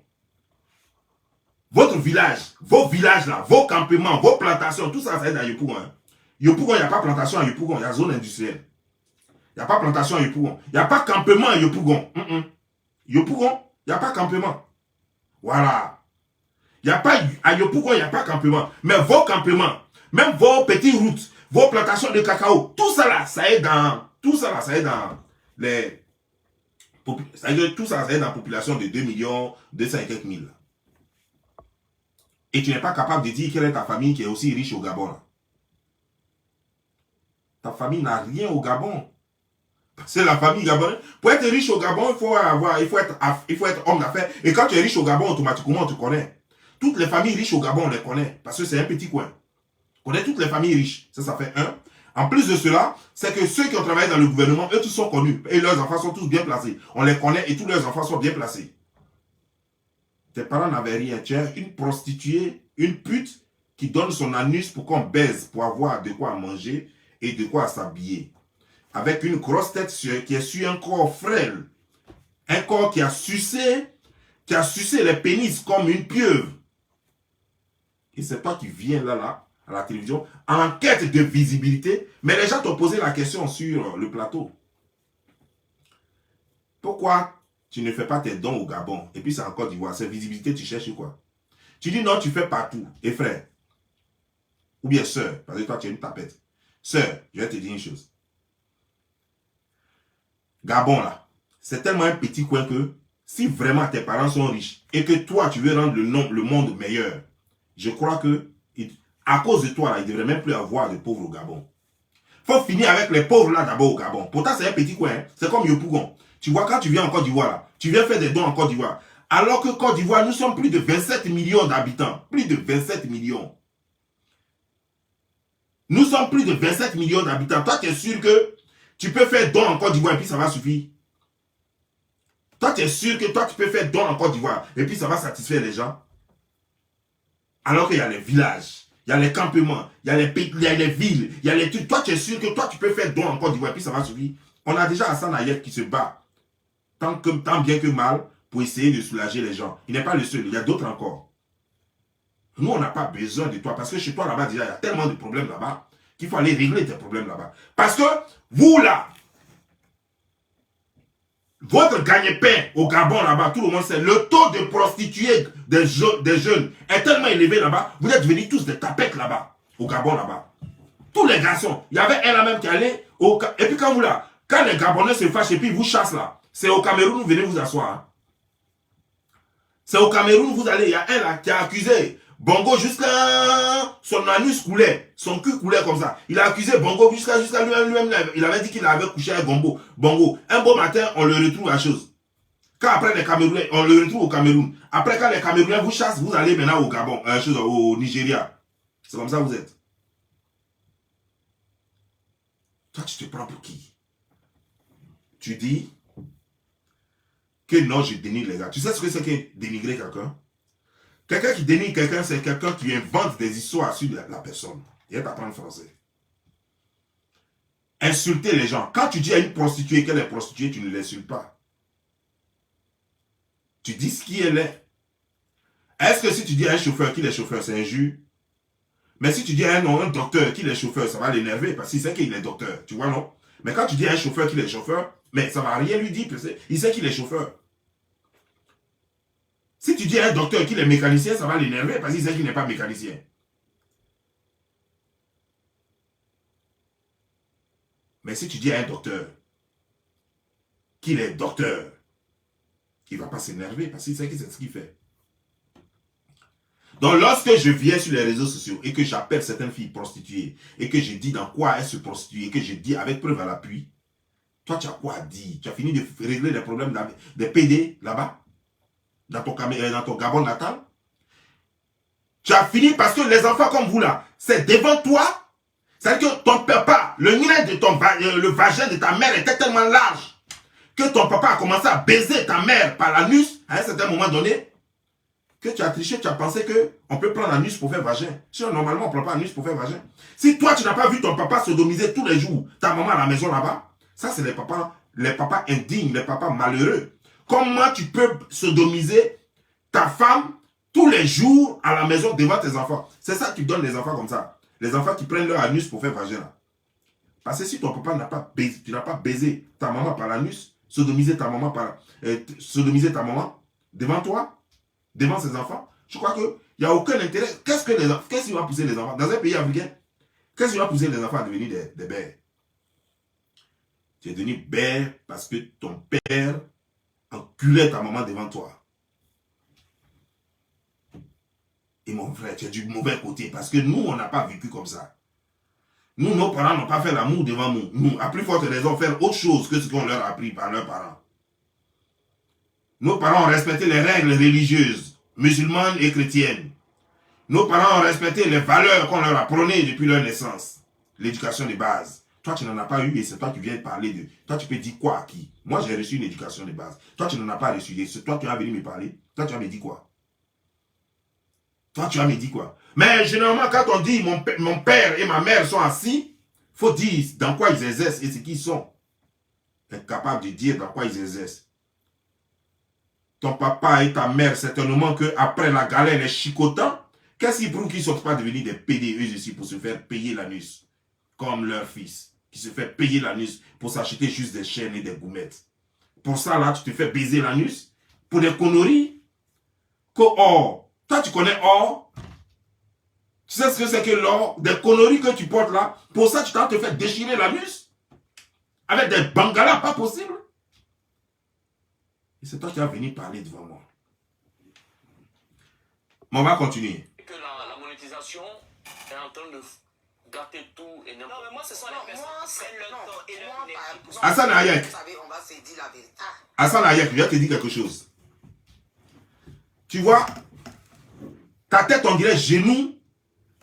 votre village, vos villages là, vos campements, vos plantations, tout ça, ça est à Yopougon. Hein. Yopougon, il n'y a pas plantation à Yopougon, il y a zone industrielle. Il n'y a pas plantation à Yopougon. Il n'y a pas campement à Yopougon. Yopougon, il n'y a pas campement. Voilà. Il n'y a pas, à Yopougon, il n'y a pas campement. Mais vos campements, même vos petites routes, vos plantations de cacao, tout ça là, ça est dans, les, ça veut dire, tout ça, ça est dans la population de 2 200 000. Et tu n'es pas capable de dire quelle est ta famille qui est aussi riche au Gabon. Là. Ta famille n'a rien au Gabon. C'est la famille gabonaise. Pour être riche au Gabon, il faut être homme d'affaires. Et quand tu es riche au Gabon, automatiquement, on te connaît. Toutes les familles riches au Gabon, on les connaît. Parce que c'est un petit coin. On connaît toutes les familles riches. Ça fait un. En plus de cela, c'est que ceux qui ont travaillé dans le gouvernement, eux tous sont connus. Et leurs enfants sont tous bien placés. On les connaît et tous leurs enfants sont bien placés. Tes parents n'avaient rien. Tu es une prostituée, une pute qui donne son anus pour qu'on baise, pour avoir de quoi manger. et de quoi s'habiller. Avec une grosse tête qui est sur un corps frêle. Un corps qui a sucé les pénis comme une pieuvre. Et c'est toi qui viens là, à la télévision, en quête de visibilité, mais les gens t'ont posé la question sur le plateau. Pourquoi tu ne fais pas tes dons au Gabon? Et puis c'est en Côte d'Ivoire, cette visibilité, tu cherches quoi? Tu dis non, tu fais partout. Et frère, ou bien sœur, parce que toi tu es une tapette. Sœur, je vais te dire une chose. Gabon là, c'est tellement un petit coin que si vraiment tes parents sont riches et que toi tu veux rendre le monde meilleur, je crois que à cause de toi là, il ne devrait même plus avoir de pauvres au Gabon. Il faut finir avec les pauvres là d'abord au Gabon. Pourtant c'est un petit coin, hein? C'est comme Yopougon. Tu vois, quand tu viens en Côte d'Ivoire là, tu viens faire des dons en Côte d'Ivoire. Alors que Côte d'Ivoire, nous sommes plus de 27 millions d'habitants. Plus de 27 millions. Nous sommes plus de 27 millions d'habitants. Toi, tu es sûr que tu peux faire don en Côte d'Ivoire et puis ça va suffire? Toi, tu es sûr que toi, tu peux faire don en Côte d'Ivoire et puis ça va satisfaire les gens? Alors qu'il y a les villages, il y a les campements, il y a les villes, il y a les trucs. Toi, tu es sûr que toi, tu peux faire don en Côte d'Ivoire et puis ça va suffire? On a déjà Hassan Ayef qui se bat, tant bien que mal, pour essayer de soulager les gens. Il n'est pas le seul, il y a d'autres encore. Nous, on n'a pas besoin de toi, parce que chez toi, là-bas, déjà, il y a tellement de problèmes là-bas, qu'il faut aller régler tes problèmes là-bas. Parce que, vous, là, votre gagne-pain au Gabon, là-bas, tout le monde sait, le taux de prostituées des jeunes est tellement élevé là-bas, vous êtes devenus tous des tapettes là-bas, au Gabon, là-bas. Tous les garçons, il y avait un là-même qui allait, et puis quand vous, là, quand les Gabonais se fâchent et puis vous chassent, là, c'est au Cameroun, vous venez vous asseoir, hein. C'est au Cameroun, vous allez, il y a un là qui a accusé Bongo jusqu'à son anus coulait, son cul coulait comme ça. Il a accusé Bongo jusqu'à lui-même, il avait dit qu'il avait couché avec Bongo. Un beau matin, on le retrouve à chose. Quand après les Camerounais, on le retrouve au Cameroun. Après, quand les Camerounais vous chassent, vous allez maintenant au Gabon, au Nigeria. C'est comme ça que vous êtes. Toi, tu te prends pour qui? Tu dis que non, je dénigre les gars. Tu sais ce que c'est que dénigrer quelqu'un? Quelqu'un qui dénigre quelqu'un, c'est quelqu'un qui invente des histoires sur la personne. Il va apprendre français. Insulter les gens. Quand tu dis à une prostituée qu'elle est prostituée, tu ne l'insultes pas. Tu dis ce qu'elle est. Est-ce que si tu dis à un chauffeur qu'il est chauffeur, c'est injure? Mais si tu dis à un docteur qu'il est chauffeur, ça va l'énerver parce qu'il sait qu'il est docteur. Tu vois, non? Mais quand tu dis à un chauffeur qu'il est chauffeur, mais ça ne va rien lui dire, parce qu'il sait qu'il est chauffeur. Si tu dis à un docteur qu'il est mécanicien, ça va l'énerver parce qu'il sait qu'il n'est pas mécanicien. Mais si tu dis à un docteur qu'il est docteur, il ne va pas s'énerver parce qu'il sait que c'est ce qu'il fait. Donc lorsque je viens sur les réseaux sociaux et que j'appelle certaines filles prostituées et que je dis dans quoi elles se prostituent et que je dis avec preuve à l'appui, toi tu as quoi à dire? Tu as fini de régler les problèmes des PD là-bas? Dans ton Gabon natal? Tu as fini parce que les enfants comme vous là, c'est devant toi. C'est-à-dire que ton papa, le vagin de ta mère était tellement large que ton papa a commencé à baiser ta mère par l'anus à un certain moment donné, que tu as triché, tu as pensé qu'on peut prendre l'anus pour faire vagin. Sinon, normalement, on ne prend pas l'anus pour faire vagin. Si toi, tu n'as pas vu ton papa sodomiser tous les jours, ta maman à la maison là-bas, ça c'est les papas indignes, les papas malheureux. Comment tu peux sodomiser ta femme tous les jours à la maison devant tes enfants? C'est ça qui donne les enfants comme ça. Les enfants qui prennent leur anus pour faire vagin là. Parce que si ton papa n'a pas baisé, tu n'as pas baisé ta maman par l'anus, sodomiser ta maman devant toi, devant ses enfants, je crois qu'il n'y a aucun intérêt. Qu'est-ce qui va pousser les enfants? Dans un pays africain, qu'est-ce qui va pousser les enfants à devenir des bêtes? Tu es devenu bête parce que ton père enculait ta maman devant toi. Et mon frère, tu es du mauvais côté parce que nous, on n'a pas vécu comme ça. Nous, nos parents n'ont pas fait l'amour devant nous. Nous, à plus forte raison, faire autre chose que ce qu'on leur a appris par leurs parents. Nos parents ont respecté les règles religieuses, musulmanes et chrétiennes. Nos parents ont respecté les valeurs qu'on leur a prônées depuis leur naissance. L'éducation de base. Toi, tu n'en as pas eu et c'est toi qui viens parler de... Toi, tu peux dire quoi à qui? Moi, j'ai reçu une éducation de base. Toi, tu n'en as pas reçu. C'est toi qui vas venir me parler. Toi, tu vas me dire quoi? Toi, tu vas me dire quoi? Mais généralement, quand on dit mon père et ma mère sont assis faut dire dans quoi ils exercent et ce qu'ils sont. Incapables de dire dans quoi ils exercent. Ton papa et ta mère, certainement qu'après la galère, les chicotants, qu'est-ce qui prouve qu'ils ne sont pas devenus des PDE ici pour se faire payer l'anus, comme leur fils, qui se fait payer l'anus pour s'acheter juste des chaînes et des goumettes. Pour ça, là, tu te fais baiser l'anus pour des conneries. Que or, toi, tu connais or. Tu sais ce que c'est que l'or, des conneries que tu portes là. Pour ça, tu t'en te fais déchirer l'anus. Avec des bangalas, pas possible. Et c'est toi qui vas venir parler devant moi. Mais on va continuer. Que la monétisation est en train de gâter tout et n'importe quoi. Non, mais moi, ce sont les personnes qui prennent leur temps et leur énergie. Hassan Hayek. Vous savez, on va se dire la vérité. Hassan Hayek, je vais te dire quelque chose. Tu vois, ta tête, on dirait genou.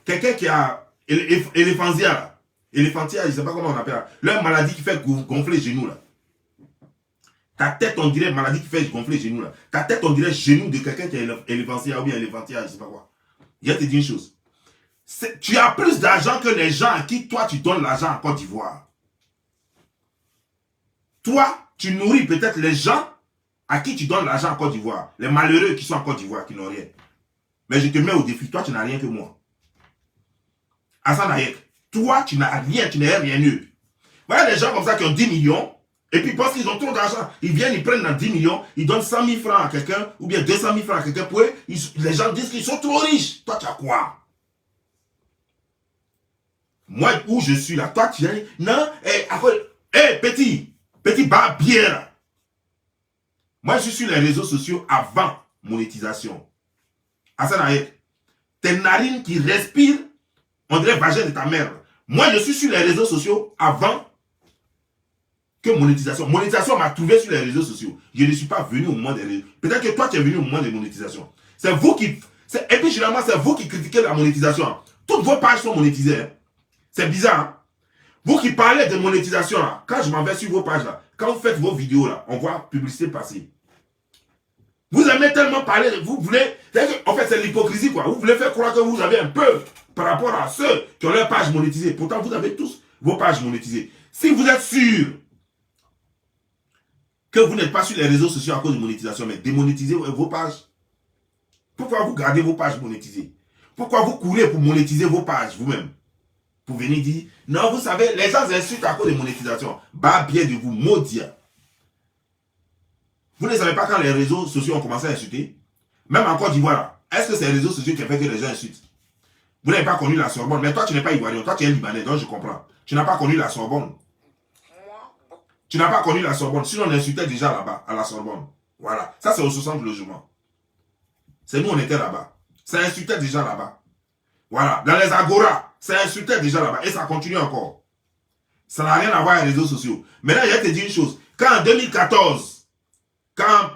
Quelqu'un qui a éléphantia là. Éléphantia, je ne sais pas comment on appelle ça. Leur maladie qui fait gonfler les genoux là. Ta tête, on dirait maladie qui fait gonfler les genoux là. Ta tête, on dirait genou de quelqu'un qui a éléphantia ou bien éléphantia, je ne sais pas quoi. Je vais te dire une chose. Tu as plus d'argent que les gens à qui toi tu donnes l'argent en Côte d'Ivoire. Toi, tu nourris peut-être les gens à qui tu donnes l'argent en Côte d'Ivoire. Les malheureux qui sont en Côte d'Ivoire, qui n'ont rien. Mais je te mets au défi, toi tu n'as rien que moi. Hassan Hayek, toi tu n'as rien, tu n'es rien eu. Voilà des gens comme ça qui ont 10 millions, et puis parce qu'ils ont trop d'argent, ils viennent, ils prennent dans 10 millions, ils donnent 100 000 francs à quelqu'un, ou bien 200 000 francs à quelqu'un, les gens disent qu'ils sont trop riches. Toi tu as quoi? Moi, où je suis là, toi tu es... Non, petit barbière. Moi, je suis sur les réseaux sociaux avant monétisation. Hassan Hayek, tes narines qui respirent, on dirait vagin de ta mère. Moi, je suis sur les réseaux sociaux avant que monétisation. Monétisation m'a trouvé sur les réseaux sociaux. Je ne suis pas venu au moment des réseaux. Peut-être que toi, tu es venu au moment des monétisations. C'est vous qui... Et puis, généralement, c'est vous qui critiquez la monétisation. Toutes vos pages sont monétisées. Hein. C'est bizarre. Hein? Vous qui parlez de monétisation, là, quand je m'en vais sur vos pages, là, quand vous faites vos vidéos, là, on voit publicité passer. Vous aimez tellement parler, vous voulez... En fait, c'est l'hypocrisie, quoi. Vous voulez faire croire que vous avez un peu par rapport à ceux qui ont leurs pages monétisées. Pourtant, vous avez tous vos pages monétisées. Si vous êtes sûr que vous n'êtes pas sur les réseaux sociaux à cause de monétisation, mais démonétisez vos pages. Pourquoi vous gardez vos pages monétisées? Pourquoi vous courez pour monétiser vos pages vous-même? Pour venir dire, non, vous savez, les gens insultent à cause de monétisation. Bah, bien de vous maudire. Vous ne savez pas quand les réseaux sociaux ont commencé à insulter? Même en Côte d'Ivoire, est-ce que c'est les réseaux sociaux qui ont fait que les gens insultent? Vous n'avez pas connu la Sorbonne, mais toi tu n'es pas ivoirien, toi tu es libanais, donc je comprends. Tu n'as pas connu la Sorbonne. Tu n'as pas connu la Sorbonne, sinon on insultait déjà là-bas, à la Sorbonne. Voilà, ça c'est au 60 logements. C'est nous on était là-bas. Ça insultait déjà là-bas. Voilà, dans les Agora, ça insultait déjà là-bas et ça continue encore. Ça n'a rien à voir avec les réseaux sociaux. Maintenant, je vais te dire une chose. Quand en 2014, quand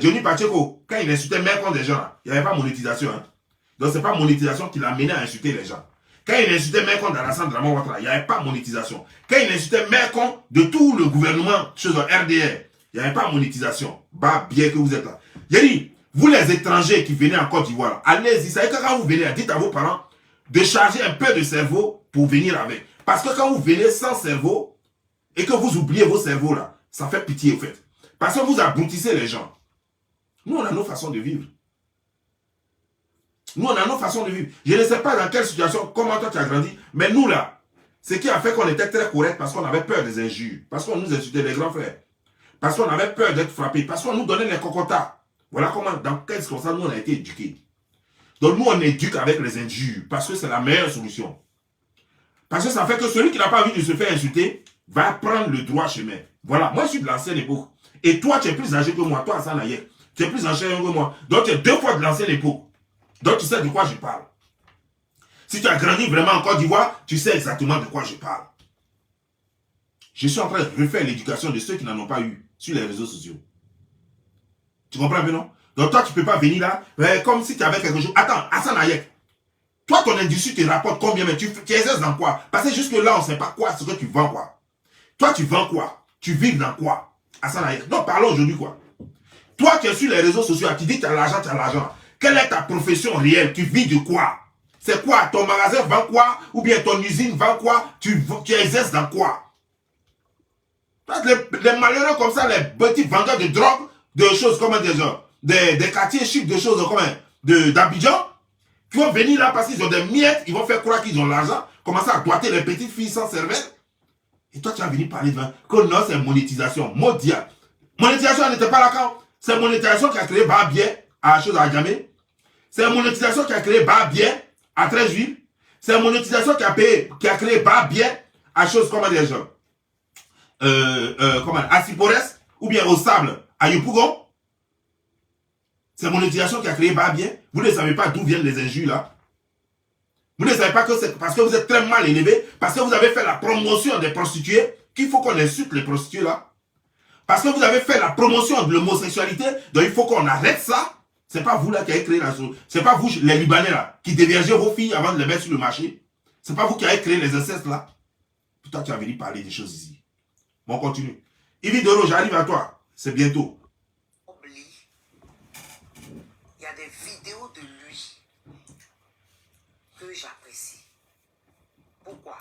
Johnny Pacheco, quand il insultait même contre des gens, il n'y avait pas monétisation. Hein. Donc, ce n'est pas monétisation qui l'a mené à insulter les gens. Quand il insultait même contre Alassane Draman Ouattara, il n'y avait pas monétisation. Quand il insultait même contre de tout le gouvernement, chose RDR, il n'y avait pas monétisation. Bah, bien que vous êtes là. J'ai dit, vous les étrangers qui venez en Côte d'Ivoire, allez-y. Ça veut dire que quand vous venez, dites à vos parents de charger un peu de cerveau pour venir avec. Parce que quand vous venez sans cerveau et que vous oubliez vos cerveaux là, ça fait pitié au fait. Parce que vous abruntissez les gens. Nous, on a nos façons de vivre. Nous, on a nos façons de vivre. Je ne sais pas dans quelle situation, comment toi tu as grandi, mais nous là, ce qui a fait qu'on était très correct parce qu'on avait peur des injures, parce qu'on nous insultait les grands frères, parce qu'on avait peur d'être frappés, parce qu'on nous donnait les cocotas. Voilà comment, dans quelle circonstance, nous on a été éduqués. Donc nous, on éduque avec les injures, parce que c'est la meilleure solution. Parce que ça fait que celui qui n'a pas envie de se faire insulter, va prendre le droit chemin. Voilà, moi je suis de l'ancienne époque. Et toi, tu es plus âgé que moi, toi Hassan Hayek. Tu es plus ancien que moi. Donc tu es 2 fois de l'ancienne époque. Donc tu sais de quoi je parle. Si tu as grandi vraiment en Côte d'Ivoire, tu sais exactement de quoi je parle. Je suis en train de refaire l'éducation de ceux qui n'en ont pas eu sur les réseaux sociaux. Tu comprends bien, non? Donc toi, tu ne peux pas venir là, comme si tu avais quelque chose. Attends, Hassan Hayek, toi, ton industrie te rapporte combien, mais tu exerces dans quoi? Parce que jusque là, on ne sait pas quoi, ce que tu vends, quoi. Toi, tu vends quoi? Tu vis dans quoi? Hassan Hayek. Non, parlons aujourd'hui, quoi. Toi, tu es sur les réseaux sociaux, tu dis que tu as l'argent, tu as l'argent. Quelle est ta profession réelle? Tu vis de quoi? C'est quoi? Ton magasin vend quoi? Ou bien ton usine vend quoi? Tu exerces dans quoi? Les malheureux comme ça, les petits vendeurs de drogue, de choses comme des quartiers chics, de choses comme d'Abidjan, qui vont venir là parce qu'ils ont des miettes, ils vont faire croire qu'ils ont l'argent, commencer à doiter les petites filles sans cervelle. Et toi, tu vas venir parler de que non, c'est monétisation. Modia. Monétisation n'était pas là quand. C'est monétisation qui a créé Barbier à chose à Djamé. C'est monétisation qui a créé Barbier à 13 villes. C'est monétisation qui a créé Barbier à chose comme des gens. À Sipores ou bien au Sable à Yopougon. C'est monétisation qui a créé Barbier. Vous ne savez pas d'où viennent les injures là. Vous ne savez pas que c'est parce que vous êtes très mal élevé, parce que vous avez fait la promotion des prostituées, qu'il faut qu'on insulte les prostituées là. Parce que vous avez fait la promotion de l'homosexualité, donc il faut qu'on arrête ça. C'est pas vous là qui avez créé la chose. C'est pas vous, les Libanais là, qui déviergez vos filles avant de les mettre sur le marché. C'est pas vous qui avez créé les incestes là. Putain, tu as venu parler des choses ici. Bon, on continue. Yves Doro, j'arrive à toi. C'est bientôt. Oublie. Il y a des vidéos de lui que j'apprécie. Pourquoi?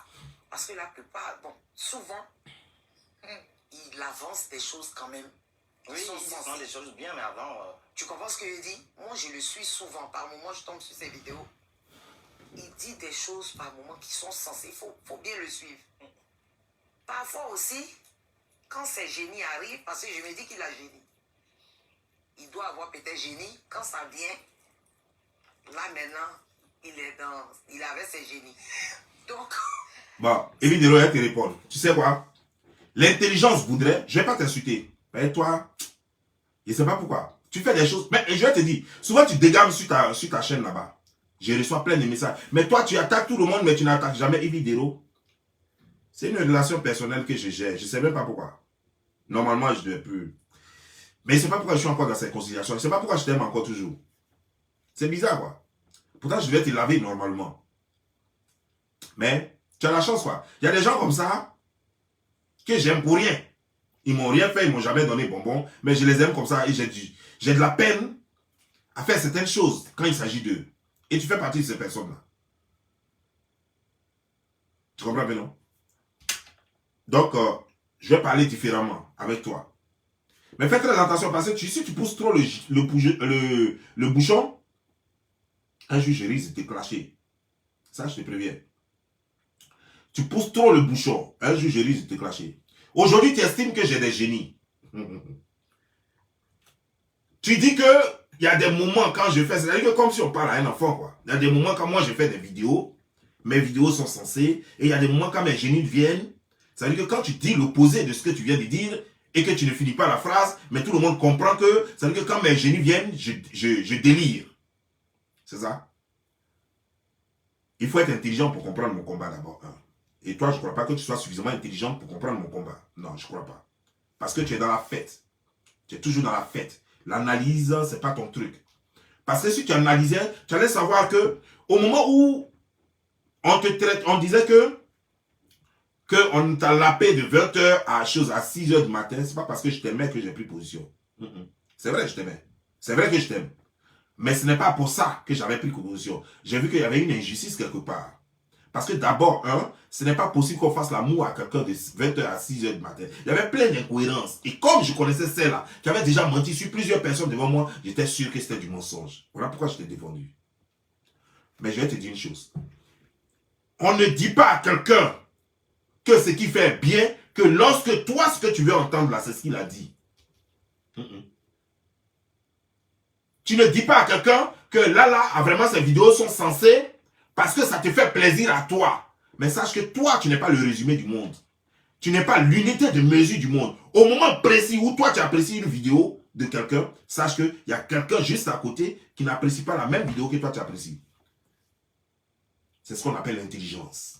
Parce que la plupart, bon, souvent, il avance des choses quand même. Oui, il prend des choses bien, mais avant... Tu comprends ce que je dis? Moi, je le suis souvent. Par moment, je tombe sur ses vidéos. Il dit des choses par moment qui sont sensées. Il faut bien le suivre. Parfois aussi, quand ces génies arrivent, parce que je me dis qu'il a génie. Il doit avoir peut-être génie. Quand ça vient, là maintenant, il avait ses génies. Donc... Bon, évidemment, elle te répond. Tu sais quoi? L'intelligence voudrait, je ne vais pas t'insulter. Mais toi, je ne sais pas pourquoi. Tu fais des choses. Mais je vais te dire, souvent tu dégames sur ta chaîne là-bas. Je reçois plein de messages. Mais toi, tu attaques tout le monde, mais tu n'attaques jamais Evidero. C'est une relation personnelle que je gère. Je ne sais même pas pourquoi. Normalement, je ne devais plus. Mais je ne sais pas pourquoi je suis encore dans cette conciliation. Je ne sais pas pourquoi je t'aime encore toujours. C'est bizarre, quoi. Pourtant, je devais te laver normalement. Mais tu as la chance, quoi. Il y a des gens comme ça que j'aime pour rien. Ils m'ont rien fait, ils m'ont jamais donné bonbons, mais je les aime comme ça et j'ai de la peine à faire certaines choses quand il s'agit d'eux. Et tu fais partie de ces personnes-là. Tu comprends bien, non? Donc, je vais parler différemment avec toi. Mais fais très attention parce que si tu pousses trop le bouchon, un jour je risque de te clasher. Ça, je te préviens. Tu pousses trop le bouchon, un jour je risque de te clasher. Aujourd'hui, tu estimes que j'ai des génies. Tu dis que il y a des moments quand je fais, c'est-à-dire que comme si on parle à un enfant, quoi. Il y a des moments quand moi je fais des vidéos, mes vidéos sont censées, et il y a des moments quand mes génies viennent, c'est-à-dire que quand tu dis l'opposé de ce que tu viens de dire, et que tu ne finis pas la phrase, mais tout le monde comprend que, c'est-à-dire que quand mes génies viennent, je délire. C'est ça? Il faut être intelligent pour comprendre mon combat d'abord. Hein. Et toi, je ne crois pas que tu sois suffisamment intelligent pour comprendre mon combat. Non, je ne crois pas. Parce que tu es dans la fête. Tu es toujours dans la fête. L'analyse, ce n'est pas ton truc. Parce que si tu analysais, tu allais savoir que au moment où on te traite, on disait que on t'a lapé de 20h à 6h du matin, c'est pas parce que je t'aimais que j'ai pris position. C'est vrai que je t'aimais. C'est vrai que je t'aime. Mais ce n'est pas pour ça que j'avais pris position. J'ai vu qu'il y avait une injustice quelque part. Parce que d'abord, ce n'est pas possible qu'on fasse l'amour à quelqu'un de 20h à 6h du matin. Il y avait plein d'incohérences. Et comme je connaissais celle-là, qui avait déjà menti sur plusieurs personnes devant moi, j'étais sûr que c'était du mensonge. Voilà pourquoi je t'ai défendu. Mais je vais te dire une chose. On ne dit pas à quelqu'un que ce qu'il fait bien, que lorsque toi, ce que tu veux entendre là, c'est ce qu'il a dit. Tu ne dis pas à quelqu'un que là, vraiment, ces vidéos sont censées parce que ça te fait plaisir à toi. Mais sache que toi, tu n'es pas le résumé du monde. Tu n'es pas l'unité de mesure du monde. Au moment précis où toi, tu apprécies une vidéo de quelqu'un, sache qu'il y a quelqu'un juste à côté qui n'apprécie pas la même vidéo que toi, tu apprécies. C'est ce qu'on appelle l'intelligence.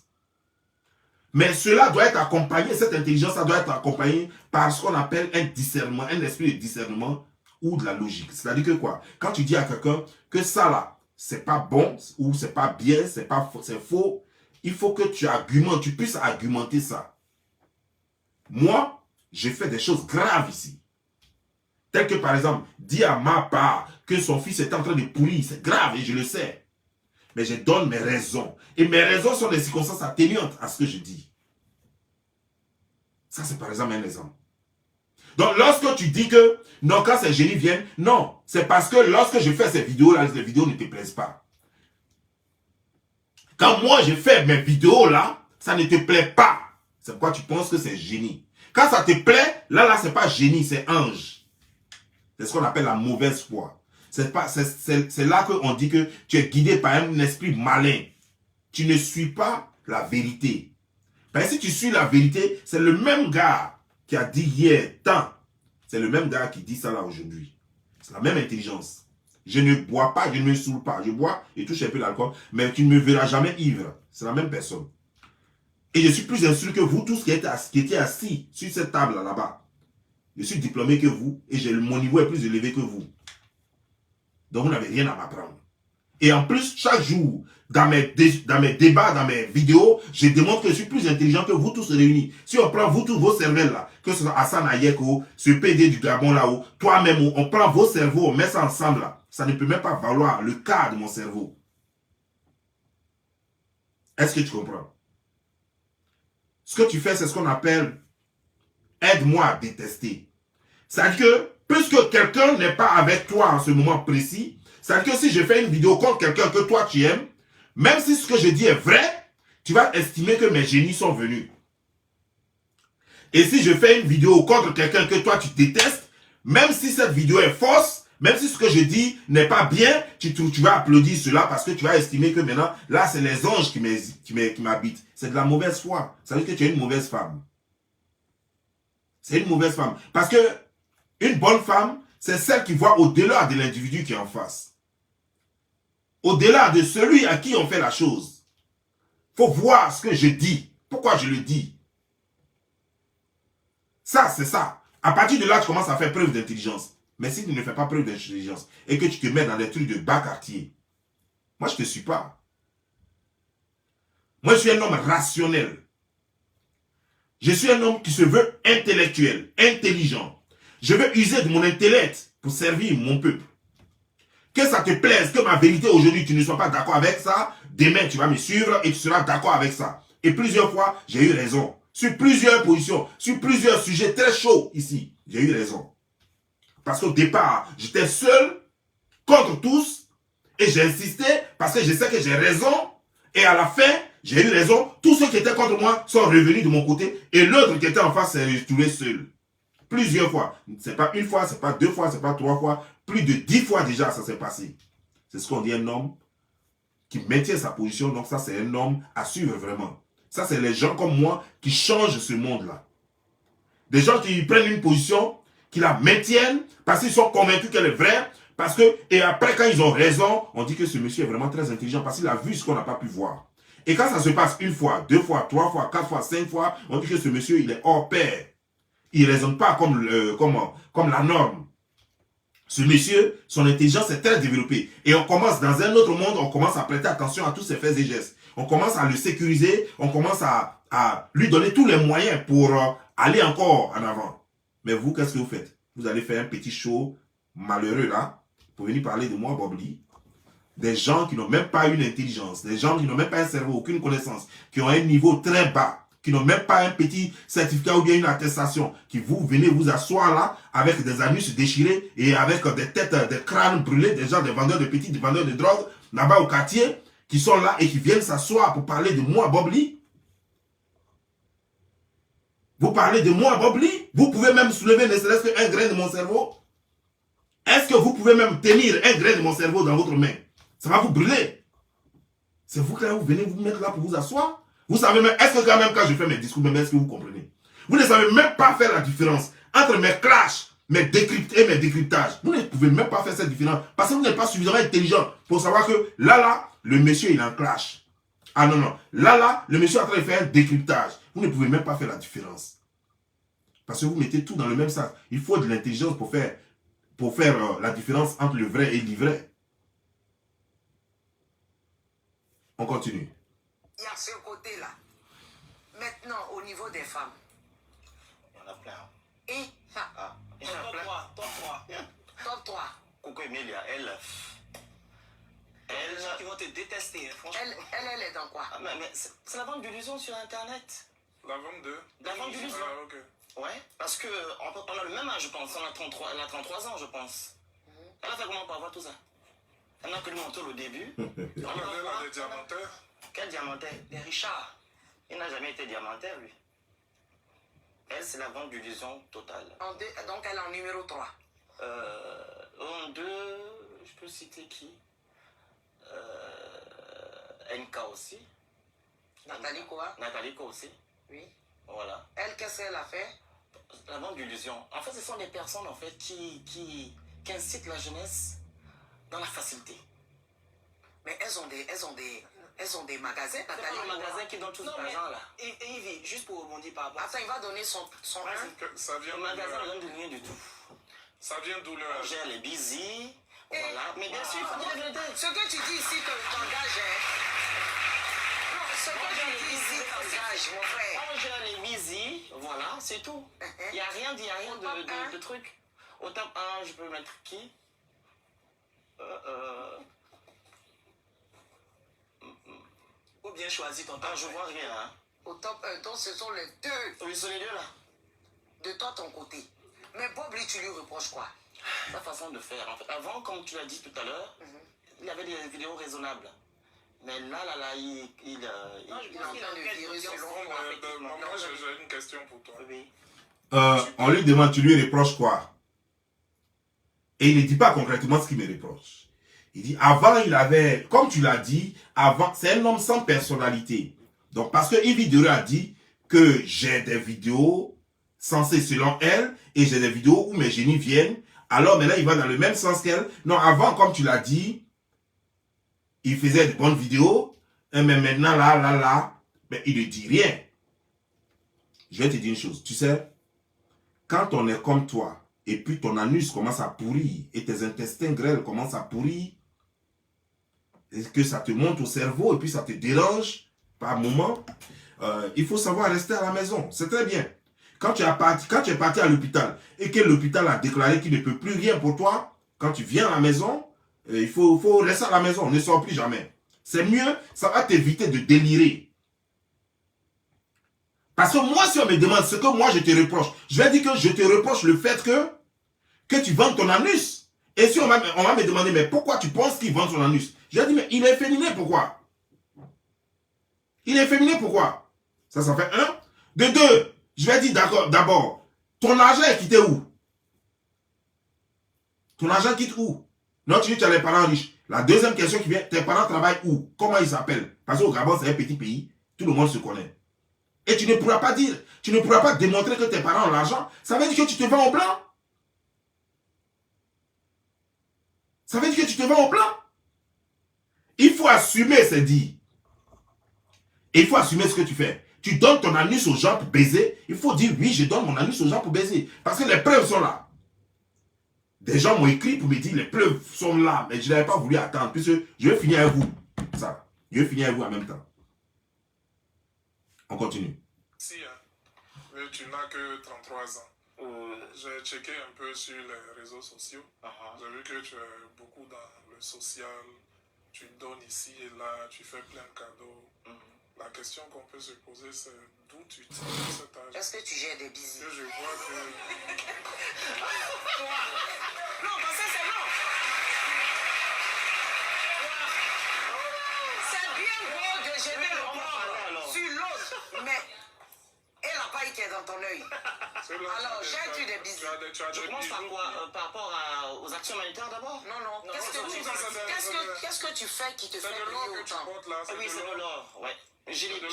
Mais cela doit être accompagné, cette intelligence, ça doit être accompagné par ce qu'on appelle un discernement, un esprit de discernement ou de la logique. C'est-à-dire que quoi? Quand tu dis à quelqu'un que ça là, c'est pas bon, ou c'est pas bien, c'est faux, il faut que tu argumentes, tu puisses argumenter ça. Moi, j'ai fait des choses graves ici. Tel que par exemple, dire à ma part que son fils est en train de pourrir, c'est grave et je le sais. Mais je donne mes raisons. Et mes raisons sont des circonstances atténuantes à ce que je dis. Ça, c'est par exemple un exemple. Donc, lorsque tu dis que, non, quand ces génies viennent, non, c'est parce que lorsque je fais ces vidéos-là, les vidéos ne te plaisent pas. Quand moi, je fais mes vidéos-là, ça ne te plaît pas. C'est pourquoi tu penses que c'est génie. Quand ça te plaît, là, c'est pas génie, c'est ange. C'est ce qu'on appelle la mauvaise foi. C'est là qu'on dit que tu es guidé par un esprit malin. Tu ne suis pas la vérité. Parce que si tu suis la vérité, c'est le même gars qui a dit hier tant. C'est le même gars qui dit ça là aujourd'hui. C'est la même intelligence. Je ne bois pas, je ne me saoule pas. Je bois et touche un peu l'alcool, mais tu ne me verras jamais ivre. C'est la même personne. Et je suis plus instruit que vous tous qui étiez assis sur cette table là-bas. Je suis diplômé que vous et mon niveau est plus élevé que vous. Donc vous n'avez rien à m'apprendre. Et en plus, chaque jour, dans mes débats, dans mes vidéos, je démontre que je suis plus intelligent que vous tous réunis. Si on prend vous tous vos cervelles là, que ce soit Hassan Ayeko, ce PD du Gabon là-haut, toi-même, on prend vos cerveaux, on met ça ensemble là, ça ne peut même pas valoir le quart de mon cerveau. Est-ce que tu comprends? Ce que tu fais, c'est ce qu'on appelle aide-moi à détester. C'est-à-dire que, puisque quelqu'un n'est pas avec toi en ce moment précis, c'est-à-dire que si je fais une vidéo contre quelqu'un que toi tu aimes, même si ce que je dis est vrai, tu vas estimer que mes génies sont venus. Et si je fais une vidéo contre quelqu'un que toi tu détestes, même si cette vidéo est fausse, même si ce que je dis n'est pas bien, tu vas applaudir cela parce que tu vas estimer que maintenant, là c'est les anges qui m'habitent. C'est de la mauvaise foi. Ça veut dire que tu es une mauvaise femme. C'est une mauvaise femme. Parce que une bonne femme, c'est celle qui voit au-delà de l'individu qui est en face. Au-delà de celui à qui on fait la chose. Il faut voir ce que je dis. Pourquoi je le dis. Ça, c'est ça. À partir de là, tu commences à faire preuve d'intelligence. Mais si tu ne fais pas preuve d'intelligence et que tu te mets dans des trucs de bas quartier, moi, je ne te suis pas. Moi, je suis un homme rationnel. Je suis un homme qui se veut intellectuel, intelligent. Je veux user de mon intellect pour servir mon peuple. Que ça te plaise, que ma vérité aujourd'hui, tu ne sois pas d'accord avec ça, demain tu vas me suivre et tu seras d'accord avec ça. Et plusieurs fois, j'ai eu raison. Sur plusieurs positions, sur plusieurs sujets très chauds ici, j'ai eu raison. Parce qu'au départ, j'étais seul contre tous et j'ai insisté parce que je sais que j'ai raison. Et à la fin, j'ai eu raison. Tous ceux qui étaient contre moi sont revenus de mon côté et l'autre qui était en face s'est retrouvé seul. Plusieurs fois. Ce n'est pas une fois, ce n'est pas deux fois, ce n'est pas trois fois. Plus de 10 fois déjà, ça s'est passé. C'est ce qu'on dit un homme qui maintient sa position. Donc ça, c'est un homme à suivre vraiment. Ça, c'est les gens comme moi qui changent ce monde-là. Des gens qui prennent une position, qui la maintiennent parce qu'ils sont convaincus qu'elle est vraie. Parce que, et après, quand ils ont raison, on dit que ce monsieur est vraiment très intelligent parce qu'il a vu ce qu'on n'a pas pu voir. Et quand ça se passe une fois, deux fois, trois fois, quatre fois, cinq fois, on dit que ce monsieur, il est hors pair. Il ne raisonne pas comme la norme. Ce monsieur, son intelligence est très développée. Et on commence dans un autre monde, on commence à prêter attention à tous ses faits et gestes. On commence à le sécuriser, on commence à lui donner tous les moyens pour aller encore en avant. Mais vous, qu'est-ce que vous faites? Vous allez faire un petit show malheureux là, pour venir parler de moi, Bob Lee. Des gens qui n'ont même pas une intelligence, des gens qui n'ont même pas un cerveau, aucune connaissance, qui ont un niveau très bas, qui n'ont même pas un petit certificat ou bien une attestation, qui vous venez vous asseoir là, avec des anus déchirés et avec des têtes, des crânes brûlés, des gens, des vendeurs de petits, des vendeurs de drogue, là-bas au quartier, qui sont là et qui viennent s'asseoir pour parler de moi, Bob Lee. Vous parlez de moi, Bob Lee? Vous pouvez même soulever ne serait-ce qu'un grain de mon cerveau? Est-ce que vous pouvez même tenir un grain de mon cerveau dans votre main? Ça va vous brûler. C'est vous que là, vous venez vous mettre là pour vous asseoir? Vous savez même, est-ce que quand même quand je fais mes discours, même est-ce que vous comprenez? Vous ne savez même pas faire la différence entre mes clashs, mes décryptes et mes décryptages. Vous ne pouvez même pas faire cette différence parce que vous n'êtes pas suffisamment intelligent pour savoir que là, le monsieur, il est en clash. Ah non, non. Là, le monsieur est en train de faire un décryptage. Vous ne pouvez même pas faire la différence. Parce que vous mettez tout dans le même sac. Il faut de l'intelligence pour faire la différence entre le vrai et l'ivraie. On continue. Il y a ce côté-là. Maintenant, au niveau des femmes. Il y en a plein. Et Ah, il y en a plein. top 3. Coco Emilia, elle, Elle, les gens qui vont te détester, hein, franchement. Elle est dans quoi? Ah, mais c'est la vente d'illusions sur Internet. La vente de... La vente d'illusions. Ah, ok. Ouais, parce que on a le même âge, je pense. Elle a 33 ans, je pense. Elle a fait comment pour avoir tout ça? Elle n'a que lui montrer le début. Elle a des diamantaires. Quel diamantaire? Des Richard. Il n'a jamais été diamantaire, lui. Elle, c'est la vente d'illusions totale. Donc, elle est en numéro 3. En 2, je peux citer qui? NK aussi. Nathalie quoi? Nathalie Ko aussi. Oui. Voilà. Elle, qu'est-ce qu'elle a fait? La vente d'illusions. En fait, ce sont des personnes en fait, qui incitent la jeunesse dans la facilité. Mais elles ont des magasins, C'est Nathalie. pas un magasin qui donne tout cet argent-là. Et Yves, juste pour rebondir par rapport à Attends, il va donner son Ça vient Le d'où magasin le- ne donne rien du tout. Ça vient d'où le... On gère les busy. Et- Voilà. Mais bien sûr, il faut dire la vérité. Ce que tu dis ici t'engage, hein? Non, ce que tu dis ici t'engage, mon frère. On gère les busy. Voilà, c'est tout. Il n'y a rien, de truc. Au top 1, je peux mettre qui? Faut bien choisir ton temps. Ah, je vois rien. Hein. Au top 1, donc ce sont les deux Oui, sont les deux là. de toi, ton côté. Mais Bob, lui, tu lui reproches quoi? Sa façon de faire. En fait, avant, comme tu l'as dit tout à l'heure, il y avait des vidéos raisonnables. Mais là, il Il est en train de virer selon Bon, toi. moi, j'ai une question pour toi. Oui. On lui demande, tu lui reproches quoi? Et il ne dit pas concrètement ce qu'il me reproche. Il dit, avant, il avait, comme tu l'as dit, avant, c'est un homme sans personnalité. Donc, parce que Yves Dero a dit que j'ai des vidéos censées selon elle, et j'ai des vidéos où mes génies viennent, alors, mais là, il va dans le même sens qu'elle. Non, avant, comme tu l'as dit, il faisait de bonnes vidéos, mais maintenant, là, mais il ne dit rien. Je vais te dire une chose, tu sais, quand on est comme toi, et puis ton anus commence à pourrir, et tes intestins grêles commencent à pourrir, et que ça te monte au cerveau, et puis ça te dérange par moment, il faut savoir rester à la maison. C'est très bien. Quand tu es parti à l'hôpital, et que l'hôpital a déclaré qu'il ne peut plus rien pour toi, quand tu viens à la maison, il faut rester à la maison, ne sors plus jamais. C'est mieux, ça va t'éviter de délirer. Parce que moi, si on me demande ce que moi je te reproche, je vais dire que je te reproche le fait que tu vends ton anus. Et si on va me demander, mais pourquoi tu penses qu'il vend son anus? Je vais dire, mais il est féminin, pourquoi? Il est féminin, pourquoi? Ça fait un. De deux, je vais dire d'abord, ton argent est quitté où? Ton argent quitte où? Non, tu dis que tu as les parents riches. La deuxième question qui vient, tes parents travaillent où? Comment ils s'appellent? Parce qu'au Gabon, c'est un petit pays, tout le monde se connaît. Et tu ne pourras pas dire, tu ne pourras pas démontrer que tes parents ont l'argent. Ça veut dire que tu te vends au blanc. Ça veut dire que tu te vends au blanc. Il faut assumer, c'est dit. Et il faut assumer ce que tu fais. Tu donnes ton anus aux gens pour baiser. Il faut dire, oui, je donne mon anus aux gens pour baiser. Parce que les preuves sont là. Des gens m'ont écrit pour me dire, les preuves sont là. Mais je n'avais pas voulu attendre. Puisque je vais finir avec vous. Ça. Je vais finir avec vous en même temps. On continue. Si, hein. Mais tu n'as que 33 ans. J'ai checké un peu sur les réseaux sociaux. J'ai vu que tu es beaucoup dans le social. Tu donnes ici et là, tu fais plein de cadeaux. La question qu'on peut se poser, c'est d'où tu tires cet argent? Est-ce que tu gères des bisous? Je vois que... Non, parce que c'est non. C'est bien beau de jeter le corps sur l'autre, mais et la paille qui est dans ton œil. Alors, gères-tu des bisous? Je commence par quoi? Par rapport aux actions humanitaires d'abord? Non. Qu'est-ce que tu fais qui te fait C'est de briller l'or que tu autant? portes là. Ah oui, c'est de l'or. Ouais. J'ai de l'or,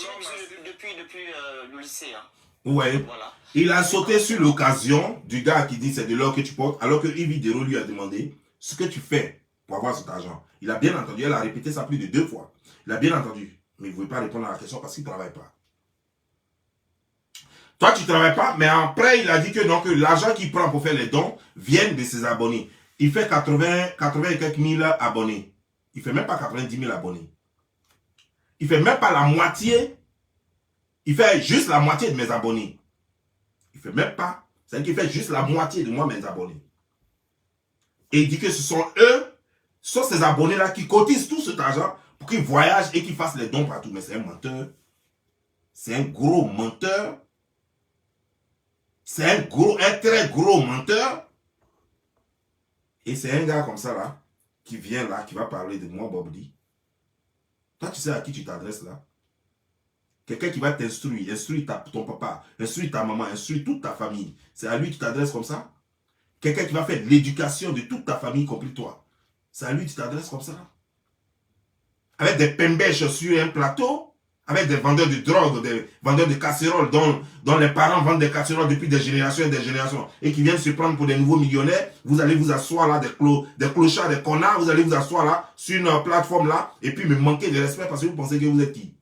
depuis le lycée. Hein. Ouais. Voilà. Il a sauté sur l'occasion du gars qui dit c'est de l'or que tu portes, alors que Yves Dero lui a demandé ce que tu fais pour avoir cet argent. Il a bien entendu, elle a répété ça plus de 2 fois. Il a bien entendu, mais il ne voulait pas répondre à la question parce qu'il ne travaille pas. Toi, tu ne travailles pas, mais après, il a dit que non, que l'argent qu'il prend pour faire les dons vient de ses abonnés. Il fait 80 et quelques mille abonnés. Il ne fait même pas 90 000 abonnés. Il ne fait même pas la moitié. Il fait juste la moitié de mes abonnés. Il ne fait même pas. C'est-à-dire qu'il fait juste la moitié de moi, mes abonnés. Et il dit que ce sont eux Ce sont ces abonnés-là qui cotisent tout cet argent pour qu'ils voyagent et qu'ils fassent les dons partout. Mais c'est un menteur. C'est un gros menteur. C'est un très gros menteur. Et c'est un gars comme ça là, qui vient là, qui va parler de moi, Bobdi. Toi, tu sais à qui tu t'adresses là? Quelqu'un qui va t'instruire, instruire ton papa, instruire ta maman, instruire toute ta famille. C'est à lui que tu t'adresses comme ça? Quelqu'un qui va faire l'éducation de toute ta famille, y compris toi. C'est à lui que tu t'adresses comme ça? Avec des pembèches sur un plateau, avec des vendeurs de drogue, des vendeurs de casseroles dont les parents vendent des casseroles depuis des générations et des générations et qui viennent se prendre pour des nouveaux millionnaires. Vous allez vous asseoir là, des clochards, des connards, vous allez vous asseoir là, sur une plateforme là, et puis me manquer de respect parce que vous pensez que vous êtes qui?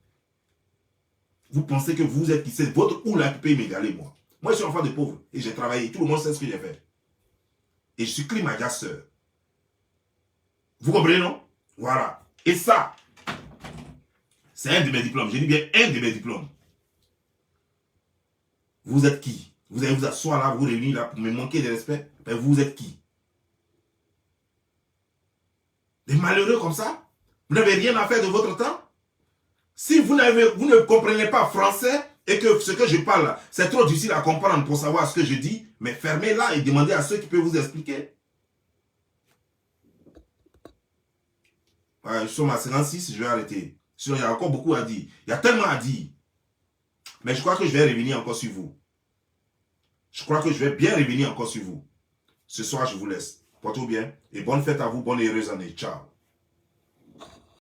Vous pensez que vous êtes qui? C'est votre oula qui peut m'égaler, moi. Moi, je suis enfant de pauvre et j'ai travaillé. Tout le monde sait ce que j'ai fait. Et je suis climatiseur. Vous comprenez, non? Voilà. Et ça, c'est un de mes diplômes. Je dis bien un de mes diplômes. Vous êtes qui? Vous allez vous asseoir là, vous réunir là pour me manquer de respect. Mais vous êtes qui? Des malheureux comme ça? Vous n'avez rien à faire de votre temps? Si vous ne comprenez pas français et que ce que je parle, c'est trop difficile à comprendre pour savoir ce que je dis, mais fermez-la et demandez à ceux qui peuvent vous expliquer. Ouais, je suis à 56, je vais arrêter. Sinon, il y a encore beaucoup à dire. Il y a tellement à dire. Mais je crois que je vais revenir encore sur vous. Je crois que je vais bien revenir encore sur vous. Ce soir, je vous laisse. Portez-vous bien. Et bonne fête à vous. Bonne et heureuse année. Ciao.